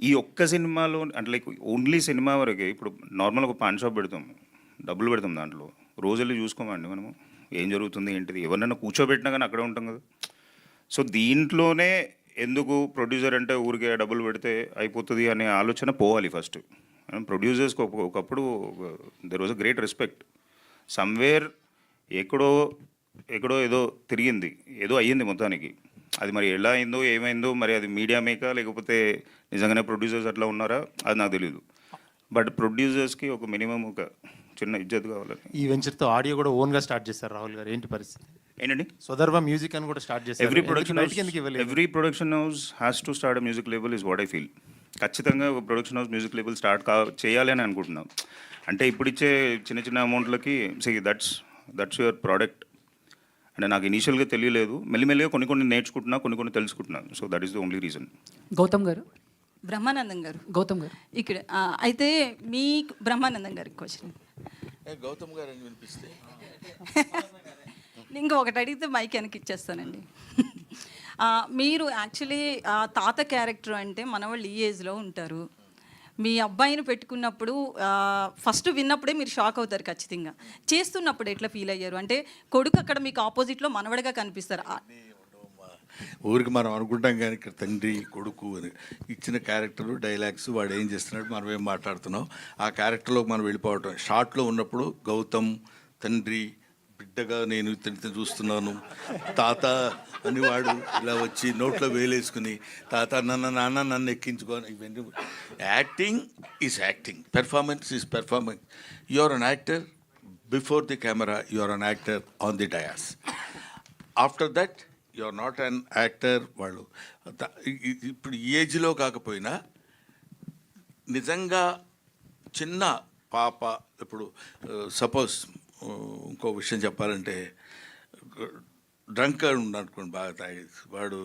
ఈ ఒక్క సినిమాలో అంటే లైక్ ఓన్లీ సినిమా వరకే. ఇప్పుడు నార్మల్ ఒక పాన్ షాప్ పెడతాం, డబ్బులు పెడతాం, దాంట్లో రోజుల్లో చూసుకోమండి మనము ఏం జరుగుతుంది ఏంటిది. ఎవరినైనా కూర్చోబెట్టినా కానీ అక్కడే ఉంటాం కదా. సో దీంట్లోనే ఎందుకు ప్రొడ్యూసర్ అంటే ఊరికే డబ్బులు పెడితే అయిపోతుంది అనే ఆలోచన పోవాలి ఫస్ట్. ప్రొడ్యూసర్స్కి ఒకప్పుడు there was a great respect. Somewhere ఎక్కడో ఏదో తిరిగింది, ఏదో అయ్యింది మొత్తానికి. అది మరి ఎలా అయిందో ఏమైందో, మరి అది మీడియా మేకా లేకపోతే నిజంగానే ప్రొడ్యూసర్స్ అట్లా ఉన్నారా అది నాకు తెలియదు. బట్ ప్రొడ్యూసర్స్కి ఒక మినిమం ఒక చిన్న ఇజ్జత్ కావాలని. ఈ వెంచర్తో ఆడియో కూడా ఓన్గా స్టార్ట్ చేస్తారు రాహుల్ గారు, ఏంటి పరిస్థితి? ఏంటండి? సోదర్వ మ్యూజిక్ అని కూడా స్టార్ట్ చేస్తారు. Every production house has to start music label is what I feel. ఖచ్చితంగా ఒక production house music label start చేయాలి అని అనుకుంటున్నాం. అంటే ఇప్పుడు ఇచ్చే చిన్న చిన్న అమౌంట్లకి దట్స్ యువర్ ప్రోడక్ట్. అంటే నాకు ఇనీషియల్గా తెలియలేదు, మెల్లిమెల్లిగా కొన్ని నేర్చుకుంటున్నా, కొన్ని తెలుసుకుంటున్నాను. So that is the only reason. Gautam garu, Brahmanandam గారు, గౌతమ్ గారు ఇక్కడ అయితే మీ బ్రహ్మానందం గారికి క్వశ్చన్. గౌతమ్ గారు అని వినిపిస్తే ఇంకా ఒకటి అడిగితే మైక్ వెనక్కి ఇచ్చేస్తానండి. మీరు యాక్చువల్లీ తాత క్యారెక్టర్ అంటే మనవాళ్ళు ఈ ఏజ్లో ఉంటారు. మీ అబ్బాయిని పెట్టుకున్నప్పుడు ఫస్ట్ విన్నప్పుడే మీరు షాక్ అవుతారు ఖచ్చితంగా. చేస్తున్నప్పుడు ఎట్లా ఫీల్ అయ్యారు? అంటే కొడుకు అక్కడ మీకు ఆపోజిట్లో మనవడిగా కనిపిస్తారు. ఊరికి మనం అనుకుంటాం కానీ ఇక్కడ తండ్రి కొడుకు అని ఇచ్చిన క్యారెక్టరు డైలాగ్స్, వాడు ఏం చేస్తున్నాడు, మనం ఏం మాట్లాడుతున్నాం, ఆ క్యారెక్టర్లో మనం వెళ్ళిపోవటం. షార్ట్లో ఉన్నప్పుడు గౌతమ్ తండ్రి, బిడ్డగా నేను ఇతనితో చూస్తున్నాను, తాత అని వాడు ఇలా వచ్చి నోట్లో వేలేసుకుని తాత నాన్న నన్ను ఎక్కించుకొని, ఇవన్నీ acting is acting, performance is performance. You are an actor before the camera, you are an actor on the dais. After that you are not an actor. వాళ్ళు ఇప్పుడు ఈ ఏజ్లో కాకపోయినా నిజంగా చిన్న పాప, ఇప్పుడు సపోజ్ ఇంకో విషయం చెప్పాలంటే డ్రంక్ అనుకోండి, బాగా తాగేది వాడు,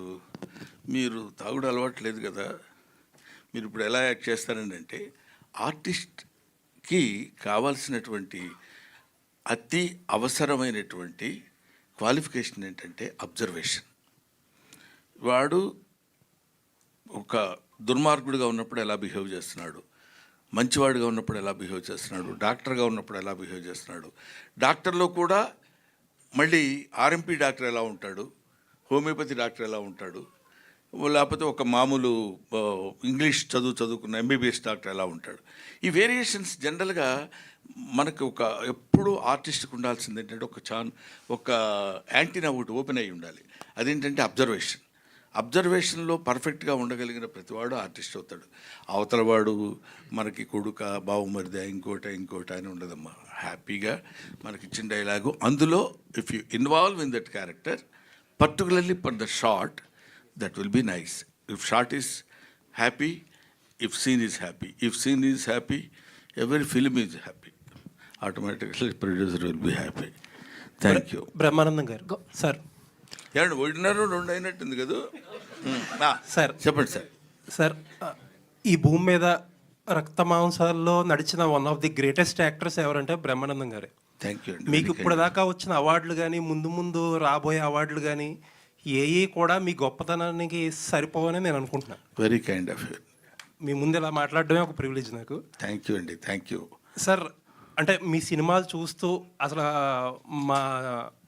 మీరు తాగుడు అలవాట్లేదు కదా, మీరు ఇప్పుడు ఎలా యాక్ట్ చేస్తారండి అంటే, ఆర్టిస్ట్కి కావాల్సినటువంటి అతి అవసరమైనటువంటి క్వాలిఫికేషన్ ఏంటంటే అబ్జర్వేషన్. వాడు ఒక దుర్మార్గుడిగా ఉన్నప్పుడు ఎలా బిహేవ్ చేస్తున్నాడు, మంచివాడిగా ఉన్నప్పుడు ఎలా బిహేవ్ చేస్తున్నాడు, డాక్టర్గా ఉన్నప్పుడు ఎలా బిహేవ్ చేస్తున్నాడు, డాక్టర్లో కూడా మళ్ళీ ఆర్ఎంపీ డాక్టర్ ఎలా ఉంటాడు, హోమియోపతి డాక్టర్ ఎలా ఉంటాడు, లేకపోతే ఒక మామూలు ఇంగ్లీష్ చదువుకున్న ఎంబీబీఎస్ డాక్టర్ ఎలా ఉంటాడు. ఈ వేరియేషన్స్ జనరల్గా మనకు ఒక ఎప్పుడు ఆర్టిస్ట్కి ఉండాల్సింది ఏంటంటే ఒక యాంటీనా ఒకటి ఓపెన్ అయ్యి ఉండాలి. అదేంటంటే అబ్జర్వేషన్. అబ్జర్వేషన్లో పర్ఫెక్ట్గా ఉండగలిగిన ప్రతివాడు ఆర్టిస్ట్ అవుతాడు. అవతలవాడు మనకి కొడుక, బావుమరిదా, ఇంకోట అని ఉండదమ్మా. హ్యాపీగా మనకి ఇచ్చిన డైలాగు, అందులో if you involve in that character, particularly for the shot, that will be nice. If shot is happy, if scene is happy, if scene is happy, every film is happy, automatically producer will be happy. Thank you. Brahmanandam గారు సార్, ఏమండి 1.5 అయినట్టుంది కదా సార్? చెప్పండి సార్. సార్, ఈ భూమి మీద రక్త మాంసాల్లో నడిచిన one of the greatest actors ఎవరంటే బ్రహ్మానందం గారే. థ్యాంక్ యూ అండి. మీకు ఇప్పుడు దాకా వచ్చిన అవార్డులు కానీ, ముందు రాబోయే అవార్డులు కానీ ఏవి కూడా మీ గొప్పతనానికి సరిపోవని నేను అనుకుంటున్నాను. Very kind of you. మీ ముందు ఇలా మాట్లాడడమే ఒక ప్రివిలేజ్ నాకు. థ్యాంక్ యూ అండి. Thank you sir. అంటే మీ సినిమాలు చూస్తూ అసలు మా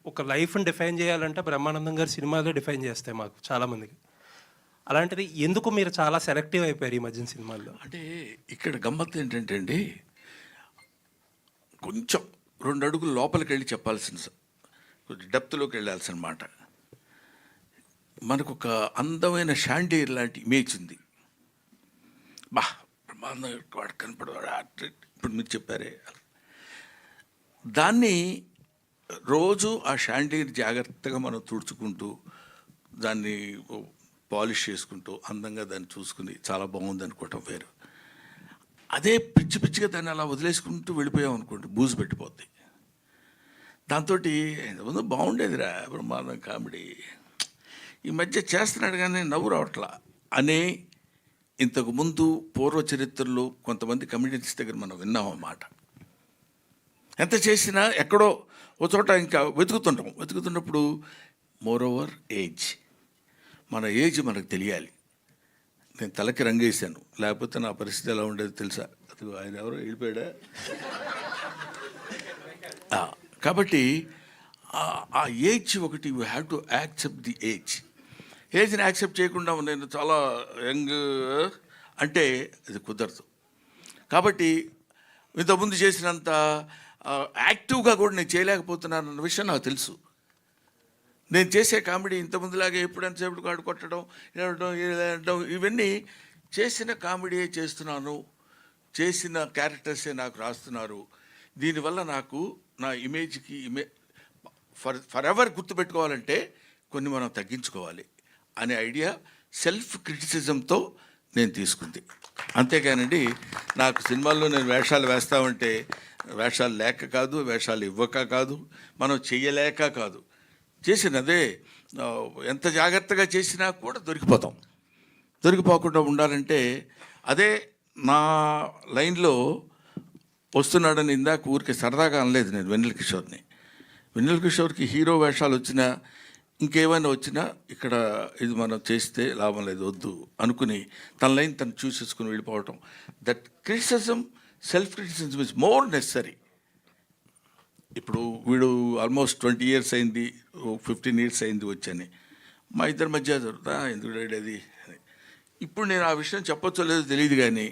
ఒక లైఫ్ని డిఫైన్ చేయాలంటే బ్రహ్మానందం గారి సినిమాలే డిఫైన్ చేస్తాయి మాకు చాలామందికి. అలాంటిది ఎందుకు మీరు చాలా సెలెక్టివ్ అయిపోయారు ఈ మధ్యన సినిమాల్లో? అంటే ఇక్కడ గమ్మత్తు ఏంటంటే అండి, కొంచెం 2 అడుగులు లోపలికి వెళ్ళి చెప్పాల్సిన కొంచెం డెప్త్లోకి వెళ్ళాల్సిన మాట. మనకు ఒక అందమైన షాండీర్ లాంటి ఇమేజ్ ఉంది. బ్రహ్మానందం వాడు కనపడవాడు, ఇప్పుడు మీరు చెప్పారే, దాన్ని రోజు ఆ షాండీర్ జాగ్రత్తగా మనం తుడుచుకుంటూ దాన్ని పాలిష్ చేసుకుంటూ అందంగా దాన్ని చూసుకుని చాలా బాగుంది అనుకోవటం వేరు. అదే పిచ్చి పిచ్చిగా దాన్ని అలా వదిలేసుకుంటూ వెళ్ళిపోయాం అనుకోండి, బూజు పెట్టిపోద్ది. దాంతో ముందు బాగుండేదిరా బ్రహ్మాండం కామెడీ, ఈ మధ్య చేస్తున్నాడు కానీ నవ్వు రావట్లా అనే ఇంతకుముందు పూర్వ చరిత్రలో కొంతమంది కమెడియన్స్ దగ్గర మనం విన్నాం అన్నమాట. ఎంత చేసినా ఎక్కడో ఒక చోట ఇంకా వెతుకుతున్నప్పుడు మోర్ ఓవర్ ఏజ్, మన ఏజ్ మనకు తెలియాలి. నేను తలకి రంగేశాను, లేకపోతే నా పరిస్థితి ఎలా ఉండేది తెలుసా? అది ఆయన ఎవరో వెళ్ళిపోయాడా? కాబట్టి ఆ ఏజ్ ఒకటి, you have to accept the ఏజ్ని యాక్సెప్ట్ చేయకుండా నేను చాలా యంగ్ అంటే అది కుదరదు. కాబట్టి ఇంతకుముందు చేసినంత యాక్టివ్గా కూడా నేను చేయలేకపోతున్నాను అన్న విషయం నాకు తెలుసు. నేను చేసే కామెడీ ఇంతకుముందులాగే ఎప్పుడంతసేపు కాడు కొట్టడం ఏడడం ఇవన్నీ చేసిన కామెడీయే చేస్తున్నాను, చేసిన క్యారెక్టర్సే నాకు రాస్తున్నారు. దీనివల్ల నాకు నా ఇమేజ్కి ఫర్ ఎవర్ గుర్తుపెట్టుకోవాలంటే కొన్ని మనం తగ్గించుకోవాలి అనే ఐడియా సెల్ఫ్ క్రిటిసిజంతో నేను తీసుకుంది. అంతేకానండి నాకు సినిమాల్లో నేను వేషాలు వేస్తామంటే వేషాలు లేక కాదు, వేషాలు ఇవ్వక కాదు, మనం చెయ్యలేక కాదు, చేసినదే ఎంత జాగ్రత్తగా చేసినా కూడా దొరికిపోకుండా ఉండాలంటే అదే నా లైన్లో వస్తున్నాడని ఇందాక ఊరికి సరదాగా అనలేదు నేను వెన్నెల కిషోర్కి హీరో వేషాలు వచ్చినా ఇంకేమైనా వచ్చినా ఇక్కడ ఇది మనం చేస్తే లాభం లేదు వద్దు అనుకుని తన లైన్ తను చూసేసుకుని వెళ్ళిపోవటం. That criticism, self criticism is more necessary. ఇప్పుడు వీడు ఆల్మోస్ట్ 20 years అయింది, 15 years అయింది వచ్చని, మా ఇద్దరి మధ్య జరుగుతా ఎందుకు అది. ఇప్పుడు నేను ఆ విషయం చెప్పొచ్చో లేదో తెలియదు కానీ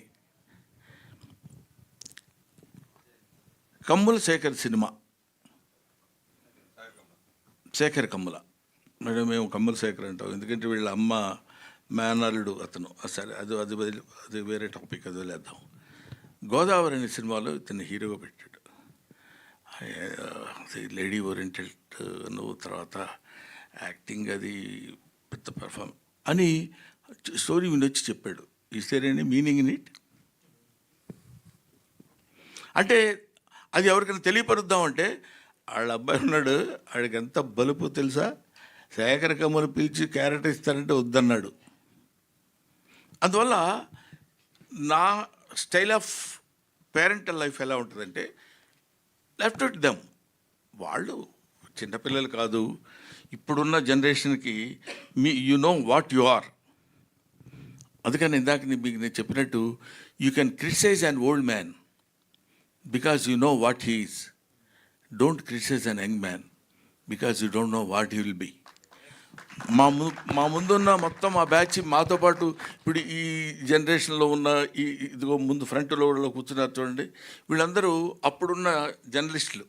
కమ్ముల శేఖర్ సినిమా, శేఖర్ కమ్ముల, మేడం మేము కమ్ముల శేఖర్ అంటాం ఎందుకంటే వీళ్ళ అమ్మ మేనల్లుడు అతను. సరే అది వేరే టాపిక్, అది వదిలేద్దాం. గోదావరి అనే సినిమాలో ఇతన్ని హీరోగా పెట్టాడు. లేడీ ఓరియంటెడ్ తర్వాత యాక్టింగ్ అది పెద్ద పెర్ఫార్మ్ అని స్టోరీ వినొచ్చి చెప్పాడు. Is there any meaning in it? అంటే అది ఎవరికైనా తెలియపరుద్దామంటే వాళ్ళ అబ్బాయి ఉన్నాడు, వాడికి ఎంత బలుపు తెలుసా, శేఖర్ కమ్ములు పిలిచి క్యారెక్టర్ ఇస్తారంటే వద్దన్నాడు. అందువల్ల నా స్టైల్ ఆఫ్ పేరెంటల్ లైఫ్ ఎలా ఉంటుందంటే లెఫ్ట్ ఇట్ దెమ్. వాళ్ళు చిన్నపిల్లలు కాదు, ఇప్పుడున్న జనరేషన్కి you know what you are. అందుకని ఇందాక మీకు నేను చెప్పినట్టు you can criticise an old man because you know what he is. Don't criticise an young man because you don't know what he will be. మా ముందున్న మొత్తం ఆ బ్యాచ్ మాతో పాటు ఇప్పుడు ఈ జనరేషన్లో ఉన్న ఇదిగో ముందు ఫ్రంట్లో కూర్చున్నారు చూడండి, వీళ్ళందరూ అప్పుడున్న జర్నలిస్టులు.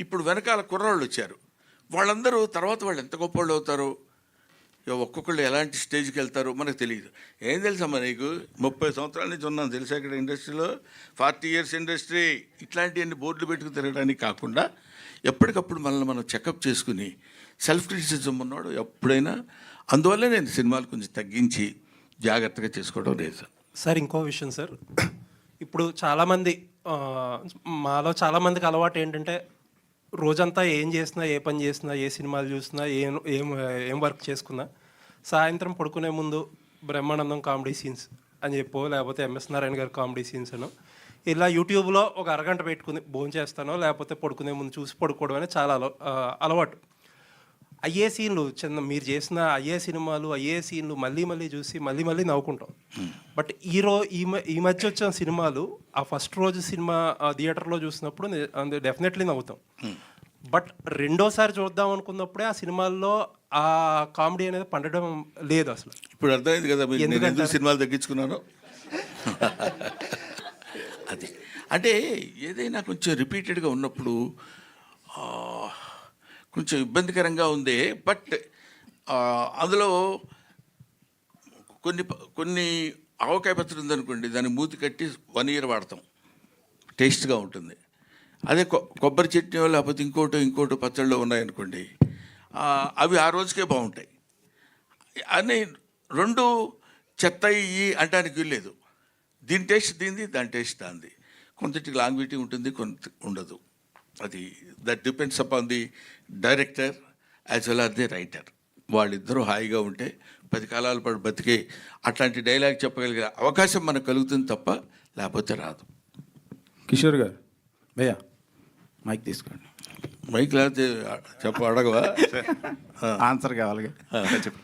ఇప్పుడు వెనకాల కుర్రాళ్ళు వచ్చారు, వాళ్ళందరూ తర్వాత వాళ్ళు ఎంత గొప్పవాళ్ళు అవుతారో, ఒక్కొక్కళ్ళు ఎలాంటి స్టేజ్కి వెళ్తారో మనకు తెలియదు. ఏం తెలుసమ్మా నీకు, 30 సంవత్సరాల నుంచి ఉన్నాను తెలుసా ఇక్కడ ఇండస్ట్రీలో, 40 years ఇండస్ట్రీ, ఇట్లాంటివన్నీ బోర్డులు పెట్టుకు తిరగడానికి కాకుండా ఎప్పటికప్పుడు మనల్ని మనం చెకప్ చేసుకుని సెల్ఫ్ క్రిటిసిజం ఉన్నాడు ఎప్పుడైనా. అందువల్ల నేను సినిమాలు కొంచెం తగ్గించి జాగ్రత్తగా చేసుకోవడం లేదు సార్. ఇంకో విషయం సార్, ఇప్పుడు చాలామంది మాలో చాలామందికి అలవాటు ఏంటంటే రోజంతా ఏం చేసినా, ఏ పని చేసినా, ఏ సినిమాలు చూసినా, ఏం వర్క్ చేసుకున్నా సాయంత్రం పడుకునే ముందు బ్రహ్మానందం కామెడీ సీన్స్ అని చెప్పో, లేకపోతే ఎంఎస్ నారాయణ గారి కామెడీ సీన్స్ అనో ఇలా యూట్యూబ్లో ఒక అరగంట పెట్టుకుని భోజనం చేస్తానో లేకపోతే పడుకునే ముందు చూసి పడుకోవడం అనేది చాలా అలవాటు. అయ్యే సీన్లు మీరు చేసిన అయ్యే సినిమాలు, అయ్యే సీన్లు మళ్ళీ చూసి మళ్ళీ నవ్వుకుంటాం. బట్ ఈ మధ్య వచ్చిన సినిమాలు ఆ ఫస్ట్ రోజు సినిమా థియేటర్లో చూసినప్పుడు డెఫినెట్లీ నవ్వుతాం. బట్ రెండోసారి చూద్దాం అనుకున్నప్పుడే ఆ సినిమాల్లో ఆ కామెడీ అనేది పండడం లేదు అసలు. ఇప్పుడు అర్థమైంది కదా ఎందుకంటే సినిమాలు తగ్గించుకున్నాను. అంటే ఏదైనా కొంచెం రిపీటెడ్గా ఉన్నప్పుడు కొంచెం ఇబ్బందికరంగా ఉంది. బట్ అందులో కొన్ని ఆవకాయ పచ్చడి ఉందనుకోండి, దాన్ని మూతి కట్టి 1 year వాడతాం, టేస్ట్గా ఉంటుంది. అదే కొబ్బరి చట్నీ లేకపోతే ఇంకోటో పచ్చళ్ళు ఉన్నాయనుకోండి, అవి ఆ రోజుకే బాగుంటాయి. అని 2 చెత్త ఇవి అంటానికి వీల్లేదు. దీని టేస్ట్ దీనిది, దాని టేస్ట్ దానిది. కొంతటికి లాంగ్విటీ ఉంటుంది, కొంత ఉండదు. అది that depends upon the director as well or the writer. వాళ్ళిద్దరూ హాయిగా ఉంటే 10 కాలాల పాటు బతికే అట్లాంటి డైలాగ్ చెప్పగలిగే అవకాశం మనకు కలుగుతుంది తప్ప లేకపోతే రాదు. కిషోర్ గారు, భయ్యా మైక్ తీసుకోండి. మైక్ లేకపోతే అడగవా? ఆన్సర్ కావాలి. చెప్పు.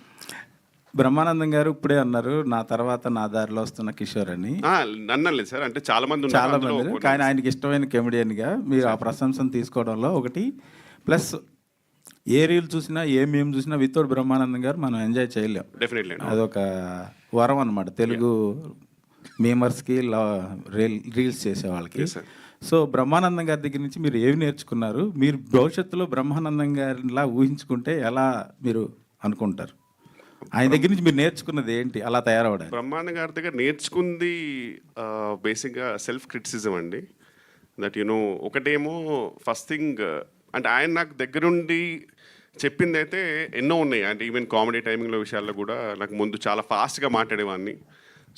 బ్రహ్మానందం గారు ఇప్పుడే అన్నారు, నా తర్వాత నా దారిలో వస్తున్న కిషోర్ అని. అన్నలేదు సార్, అంటే చాలా మంది కానీ ఆయనకి ఇష్టమైన కమెడియన్గా మీరు ఆ ప్రశంసను తీసుకోవడంలో ఒకటి ప్లస్. ఏ రీల్ చూసినా ఏ మేము చూసినా వితౌట్ బ్రహ్మానందం గారు మనం ఎంజాయ్ చేయలేం. డెఫినెట్లీ అదొక వరం అనమాట తెలుగు మేమర్స్కి, రీల్స్ చేసే వాళ్ళకి. సో బ్రహ్మానందం గారి దగ్గర నుంచి మీరు ఏవి నేర్చుకున్నారు? మీరు భవిష్యత్తులో బ్రహ్మానందం గారిలా ఊహించుకుంటే ఎలా మీరు అనుకుంటారు? ఆయన దగ్గర నుంచి మీరు నేర్చుకున్నది ఏంటి అలా తయారవడానికి? బ్రహ్మానందం గారి దగ్గర నేర్చుకుంది బేసిక్గా సెల్ఫ్ క్రిటిసిజం అండి. దట్ యునో, ఒకటేమో ఫస్ట్ థింగ్ అంటే ఆయన నాకు దగ్గరుండి చెప్పింది అయితే ఎన్నో ఉన్నాయి. అంటే ఈవెన్ కామెడీ టైమింగ్లో విషయాల్లో కూడా నాకు ముందు చాలా ఫాస్ట్గా మాట్లాడేవాడిని.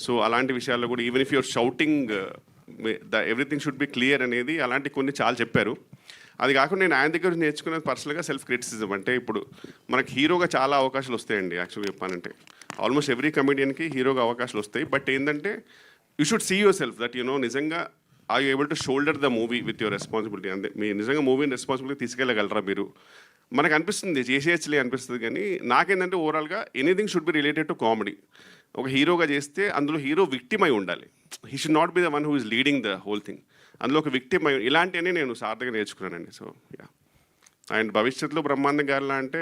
సో అలాంటి విషయాల్లో కూడా even if your shouting everything should be clear అనేది అలాంటి కొన్ని చాలా చెప్పారు. అది కాకుండా నేను ఆయన దగ్గర నేర్చుకున్నది పర్సనల్గా సెల్ఫ్ క్రిటిసిజం. అంటే ఇప్పుడు మనకి హీరోగా చాలా అవకాశాలు వస్తాయండి. యాక్చువల్గా చెప్పానంటే ఆల్మోస్ట్ ఎవ్రీ కమెడియన్కి హీరోగా అవకాశాలు వస్తాయి. బట్ ఏంటంటే you should see yourself that you know నిజంగా are you able to shoulder the movie with your responsibility. అంతే, మీరు నిజంగా మూవీని రెస్పాన్సిబిలిటీ తీసుకెళ్ళగలరా మీరు? మనకు అనిపిస్తుంది చేసేయచ్చులే అనిపిస్తుంది, కానీ నాకేంటంటే ఓవరాల్గా anything should be related to comedy. ఒక హీరోగా చేస్తే అందులో హీరో విక్టిమ్ అయి ఉండాలి. He should not be the one who is leading the whole thing. అందులో ఒక విక్టిమ్ అయి ఇలాంటివన్నీ నేను సార్థగా నేర్చుకున్నానండి. సో యా, ఆయన భవిష్యత్తులో బ్రహ్మాండం గారిలా అంటే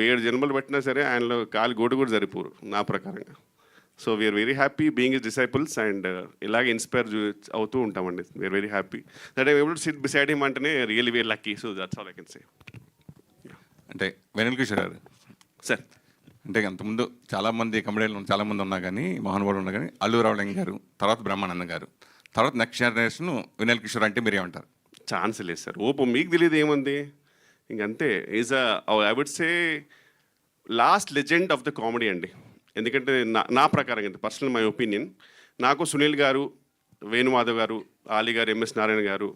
7 జన్మలు పెట్టినా సరే ఆయనలో కాలు గోడు కూడా సరిపోరు నా ప్రకారంగా. So we are very happy being his disciples and ఇలాగే ఇన్స్పైర్ అవుతూ ఉంటామండి. We are very happy that I able to sit beside him అంటేనే really very lucky. So that's all I can say. అంటే వెనల్ కిషోర్ గారు సార్, అంటే అంతకుముందు చాలామంది కమెడీలు చాలామంది ఉన్నా కానీ, మహానుభావులు ఉన్నా కానీ, అల్లు రావులింగ గారు, తర్వాత బ్రహ్మానందం గారు, తర్వాత నెక్స్ట్ జనరేషన్ వెనల్ కిషోర్ అంటే మీరేమంటారు? ఛాన్స్ లేదు సార్. ఓపో మీకు తెలియదు ఏముంది, ఇంకంతే. Is I would say last legend of the comedy అండి. ఎందుకంటే నా ప్రకారం అయితే పర్సనల్ మై ఒపీనియన్, నాకు సునీల్ గారు, వేణుమాధవ్ గారు, ఆలీ గారు, ఎంఎస్ నారాయణ గారు,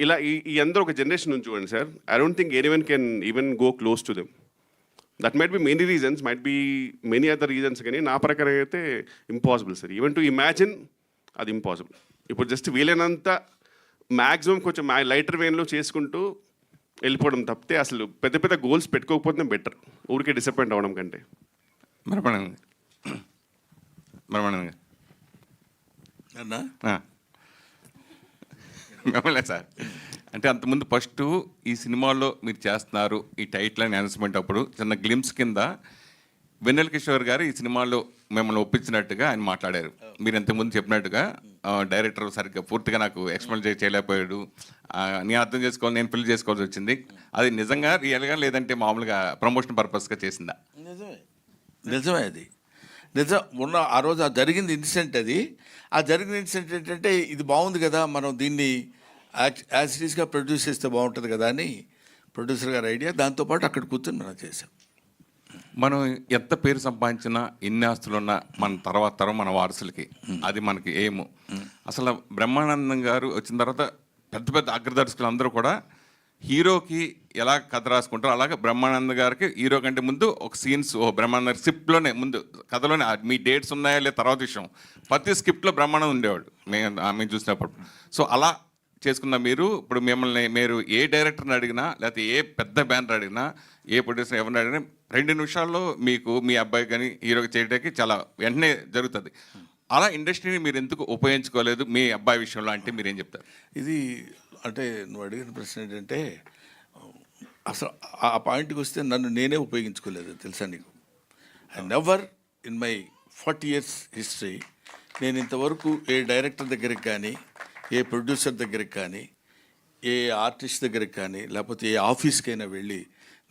ఇలా ఈ అందరూ ఒక జనరేషన్ నుంచి చూడండి sir. I don't think anyone can even go close to them. That might be many reasons, might be many other reasons, కానీ నా ప్రకారం అయితే impossible sir. Even to imagine అది ఇంపాసిబుల్. ఇప్పుడు జస్ట్ వీలైనంత మ్యాక్సిమం కొంచెం లైటర్ వేన్లో చేసుకుంటూ వెళ్ళిపోవడం తప్పితే అసలు పెద్ద పెద్ద గోల్స్ పెట్టుకోకపోతే బెటర్, ఊరికే డిసప్పాయింట్ అవ్వడం కంటే. బ్రహ్మానందం అన్నా మిమ్మల్ని సార్, అంటే అంతకుముందు ఫస్ట్ ఈ సినిమాలో మీరు చేస్తున్నారు ఈ టైటిల్ అని అనౌన్స్మెంట్ అప్పుడు చిన్న గ్లిమ్స్ కింద వెన్నెల కిషోర్ గారు ఈ సినిమాలో మిమ్మల్ని ఒప్పించినట్టుగా ఆయన మాట్లాడారు. మీరు ఇంతకుముందు చెప్పినట్టుగా డైరెక్టర్ సరిగ్గా పూర్తిగా నాకు ఎక్స్ప్లెయిన్ చేయలేకపోయాడు, నేను అర్థం చేసుకోవాలి, నేను ఫిల్ చేసుకోవాల్సి వచ్చింది. అది నిజంగా రియల్గా లేదంటే మామూలుగా ప్రమోషన్ పర్పస్గా చేసిందా? నిజమే అది నిజం. ఆ రోజు ఆ జరిగింది ఇన్సిడెంట్. ఆ జరిగిన ఇన్సిడెంట్ ఏంటంటే ఇది బాగుంది కదా, మనం దీన్ని యాజ్ సిరీస్గా ప్రొడ్యూస్ చేస్తే బాగుంటుంది కదా అని ప్రొడ్యూసర్ గారి ఐడియా. దాంతోపాటు అక్కడ కూర్చొని మనం చేసాం. మనం ఎంత పేరు సంపాదించినా, ఎన్ని ఆస్తులున్నా మన తర్వాత తరం మన వారసులకి అది మనకి ఏము. అసలు బ్రహ్మానందం గారు వచ్చిన తర్వాత పెద్ద పెద్ద అగ్రదర్శకులు అందరూ కూడా హీరోకి ఎలా కథ రాసుకుంటారో అలాగే బ్రహ్మానంద గారికి హీరో కంటే ముందు ఒక సీన్స్ బ్రహ్మానంద గారి స్క్రిప్ట్లోనే ముందు కథలోనే మీ డేట్స్ ఉన్నాయా లేదా తర్వాత విషయం, ప్రతి స్క్రిప్ట్లో బ్రహ్మానందం ఉండేవాడు మేము చూసినప్పుడు. సో అలా చేసుకున్న మీరు ఇప్పుడు మిమ్మల్ని మీరు ఏ డైరెక్టర్ని అడిగినా లేకపోతే ఏ పెద్ద బ్యానర్ అడిగినా ఏ ప్రొడ్యూసర్ ఎవరిని అడిగినా 2 నిమిషాల్లో మీకు మీ అబ్బాయి కానీ హీరోకి చేయడానికి చాలా వెంటనే జరుగుతుంది. అలా ఇండస్ట్రీని మీరు ఎందుకు ఉపయోగించుకోలేదు మీ అబ్బాయి విషయంలో అంటే మీరేం చెప్తారు? ఇది అంటే నువ్వు అడిగిన ప్రశ్న ఏంటంటే అసలు ఆ పాయింట్కి వస్తే నన్ను నేనే ఉపయోగించుకోలేదు తెలుసా నీకు. I never in my 40 years history నేను ఇంతవరకు ఏ డైరెక్టర్ దగ్గరికి కానీ ఏ ప్రొడ్యూసర్ దగ్గరికి కానీ, ఏ ఆర్టిస్ట్ దగ్గరికి కానీ, లేకపోతే ఏ ఆఫీస్కైనా వెళ్ళి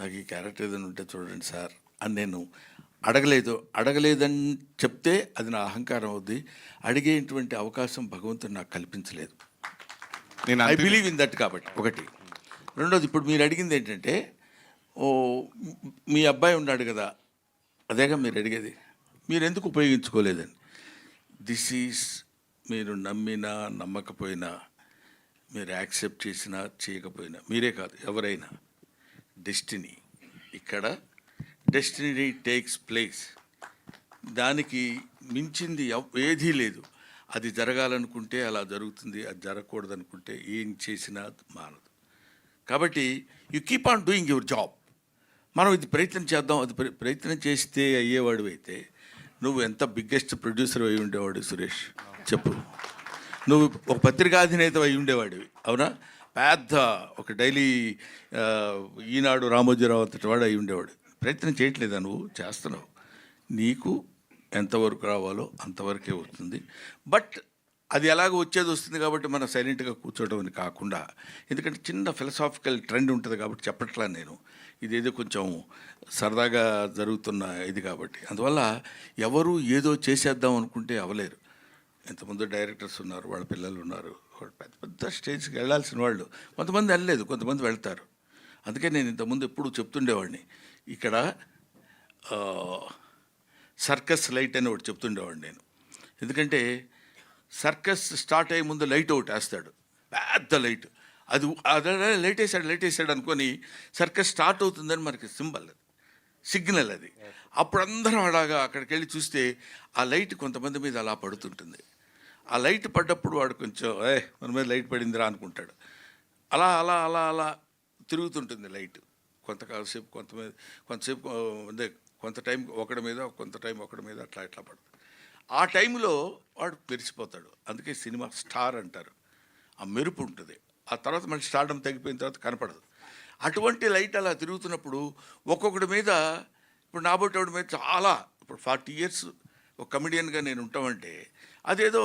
నాకు ఈ క్యారెక్టర్ ఏదైనా ఉంటే చూడండి సార్ అని నేను అడగలేదని చెప్తే అది నా అహంకారం అవుద్ది. అడిగేటువంటి అవకాశం భగవంతుడు నాకు కల్పించలేదు. నేను ఐ బిలీవ్ ఇన్ దట్. కాబట్టి ఒకటి. రెండోది, ఇప్పుడు మీరు అడిగింది ఏంటంటే, మీ అబ్బాయి ఉన్నాడు కదా, అదేగా మీరు అడిగేది, మీరు ఎందుకు ఉపయోగించుకోలేదని. దిస్ ఈజ్, మీరు నమ్మినా నమ్మకపోయినా, మీరు యాక్సెప్ట్ చేసినా చేయకపోయినా, మీరే కాదు ఎవరైనా, డెస్టినీ. ఇక్కడ డెస్టినీ టేక్స్ ప్లేస్. దానికి మించింది ఏదీ లేదు. అది జరగాలనుకుంటే అలా జరుగుతుంది, అది జరగకూడదు అనుకుంటే ఏం చేసినా మానదు. కాబట్టి you keep on doing your job. మనం ఇది ప్రయత్నం చేద్దాం, అది ప్రయత్నం చేస్తే అయ్యేవాడు అయితే నువ్వు ఎంత బిగ్గెస్ట్ ప్రొడ్యూసర్ అయి ఉండేవాడు సురేష్ చెప్పు. నువ్వు ఒక పత్రికాధినేత అయి ఉండేవాడివి, అవునా? పెద్ద ఒక డైలీ ఈనాడు రామోజీరావు అంతటి వాడు అయి ఉండేవాడు. ప్రయత్నం చేయట్లేదా? నువ్వు చేస్తున్నావు. నీకు ఎంతవరకు రావాలో అంతవరకే వస్తుంది. బట్ అది ఎలాగో వచ్చేది వస్తుంది కాబట్టి మనం సైలెంట్గా కూర్చోవడం అని కాకుండా, ఎందుకంటే చిన్న ఫిలసాఫికల్ ట్రెండ్ ఉంటుంది కాబట్టి చెప్పట్లా నేను, ఇదేదో కొంచెం సరదాగా జరుగుతున్న ఇది కాబట్టి. అందువల్ల ఎవరు ఏదో చేసేద్దాం అనుకుంటే అవ్వలేరు. ఎంతమంది డైరెక్టర్స్ ఉన్నారు, వాళ్ళ పిల్లలు ఉన్నారు, వాళ్ళు పెద్ద పెద్ద స్టేజ్కి వెళ్ళాల్సిన వాళ్ళు. కొంతమంది వెళ్ళలేదు, కొంతమంది వెళ్తారు. అందుకే నేను ఇంతకుముందు ఎప్పుడు చెప్తుండేవాడిని, ఇక్కడ సర్కస్ లైట్ అని ఒకటి చెప్తుండేవాడిని నేను. ఎందుకంటే సర్కస్ స్టార్ట్ అయ్యే ముందు లైట్ ఒకటి వేస్తాడు, పెద్ద లైట్. అది లైట్ వేసాడు అనుకొని సర్కస్ స్టార్ట్ అవుతుందని మనకి సిగ్నల్ అది. అప్పుడు అందరం అలాగా అక్కడికి వెళ్ళి చూస్తే ఆ లైట్ కొంతమంది మీద అలా పడుతుంటుంది. ఆ లైట్ పడ్డప్పుడు వాడు కొంచెం మన మీద లైట్ పడిందిరా అనుకుంటాడు. అలా అలా అలా అలా తిరుగుతుంటుంది లైట్ కొంతసేపు, కొంతసేపు అదే కొంత టైం ఒకటి మీద, కొంత టైం ఒకటి మీద, అట్లా ఇట్లా పడుతుంది. ఆ టైంలో వాడు మెరిసిపోతాడు. అందుకే సినిమా స్టార్ అంటారు. ఆ మెరుపు ఉంటుంది. ఆ తర్వాత మళ్ళీ స్టార్డమ్ తగ్గిపోయిన తర్వాత కనపడదు. అటువంటి లైట్ అలా తిరుగుతున్నప్పుడు ఒక్కొక్కటి మీద, ఇప్పుడు నాబోటోడి మీద చాలా, ఇప్పుడు 40 years ఒక కమెడియన్గా నేను ఉంటామంటే అదేదో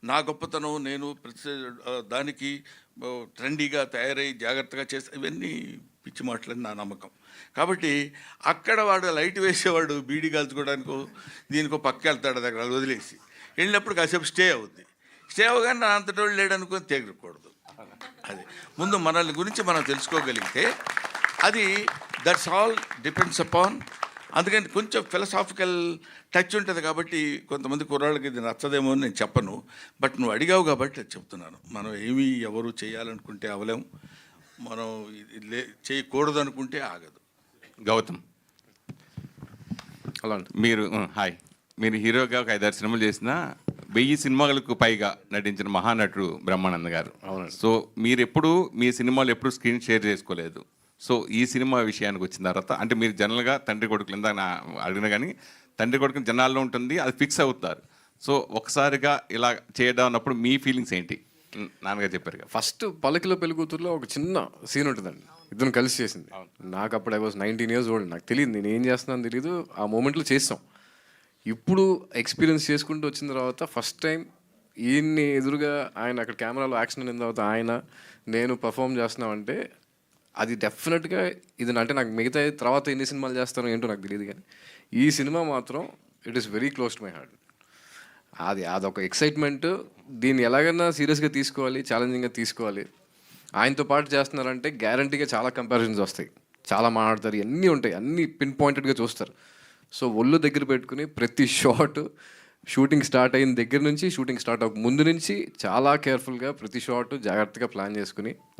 నా గొప్పతనం, నేను ప్రతి దానికి ట్రెండీగా తయారై జాగ్రత్తగా చేస్తే, ఇవన్నీ పిచ్చి మాటలని నా నమ్మకం. కాబట్టి అక్కడ వాడు లైట్ వేసేవాడు బీడీ కాల్చుకోవడానికో దీనికో పక్క వెళ్తాడు, దగ్గర వదిలేసి వెళ్ళినప్పుడు కాసేపు స్టే అవుద్ది. స్టే అవగానే నా అంతటోళ్ళు లేడనుకొని తెగకూడదు. అది ముందు మనల్ని గురించి మనం తెలుసుకోగలిగితే అది దట్స్ ఆల్ డిపెండ్స్ అపాన్. అందుకని కొంచెం ఫిలసాఫికల్ టచ్ ఉంటుంది కాబట్టి కొంతమంది కుర్రాళ్ళకి ఇది నచ్చదేమో అని నేను చెప్పను. బట్ నువ్వు అడిగావు కాబట్టి అది చెప్తున్నాను. మనం ఏమీ ఎవరు చేయాలనుకుంటే అవలేము, మనం చేయకూడదు అనుకుంటే ఆగదు. గౌతమ్, అలా మీరు హాయ్, మీరు హీరోగా ఒక 5-6 సినిమాలు చేసిన 1000 సినిమాలకు పైగా నటించిన మహానటుడు బ్రహ్మానంద గారు. అవునండి. సో మీరు ఎప్పుడు మీ సినిమాలు ఎప్పుడు స్క్రీన్ షేర్ చేసుకోలేదు. సో ఈ సినిమా విషయానికి వచ్చిన తర్వాత, అంటే మీరు జనరల్గా తండ్రి కొడుకులు ఇందాక నా అడిగిన కానీ తండ్రి కొడుకుని జనాల్లో ఉంటుంది, అది ఫిక్స్ అవుతారు. సో ఒకసారిగా ఇలా చేయడం అన్నప్పుడు మీ ఫీలింగ్స్ ఏంటి? నాన్నగారు చెప్పారు. ఫస్ట్ పలకిలో పెళ్ళికూతురులో ఒక చిన్న సీన్ ఉంటుందండి, ఇద్దరు కలిసి చేసింది. నాకు అప్పుడు I was 19 years old. నాకు తెలియదు నేను ఏం చేస్తున్నాను తెలియదు. ఆ మూమెంట్లో చేస్తాం. ఇప్పుడు ఎక్స్పీరియన్స్ చేసుకుంటూ వచ్చిన తర్వాత ఫస్ట్ టైం ఈయన్ని ఎదురుగా ఆయన అక్కడ కెమెరాలో యాక్షన్ అయిన తర్వాత ఆయన నేను పర్ఫామ్ చేస్తున్నామంటే అది డెఫినెట్గా ఇది. అంటే నాకు మిగతా తర్వాత ఎన్ని సినిమాలు చేస్తానో ఏంటో నాకు తెలియదు, కానీ ఈ సినిమా మాత్రం it is very close to my heart. అదొక ఎక్సైట్మెంట్. దీన్ని ఎలాగైనా సీరియస్గా తీసుకోవాలి, ఛాలెంజింగ్గా తీసుకోవాలి. ఆయనతో పాటు చేస్తున్నారంటే గ్యారంటీగా చాలా కంపారిజన్స్ వస్తాయి, చాలా మాట్లాడతారు, అన్నీ ఉంటాయి, అన్నీ పిన్ పాయింటెడ్గా చూస్తారు. సో ఒళ్ళు దగ్గర పెట్టుకుని ప్రతి షాట్ షూటింగ్ స్టార్ట్ అయిన దగ్గర నుంచి షూటింగ్ స్టార్ట్ అవ్వక ముందు నుంచి చాలా కేర్ఫుల్గా ప్రతి షాట్ జాగ్రత్తగా ప్లాన్ చేసుకుని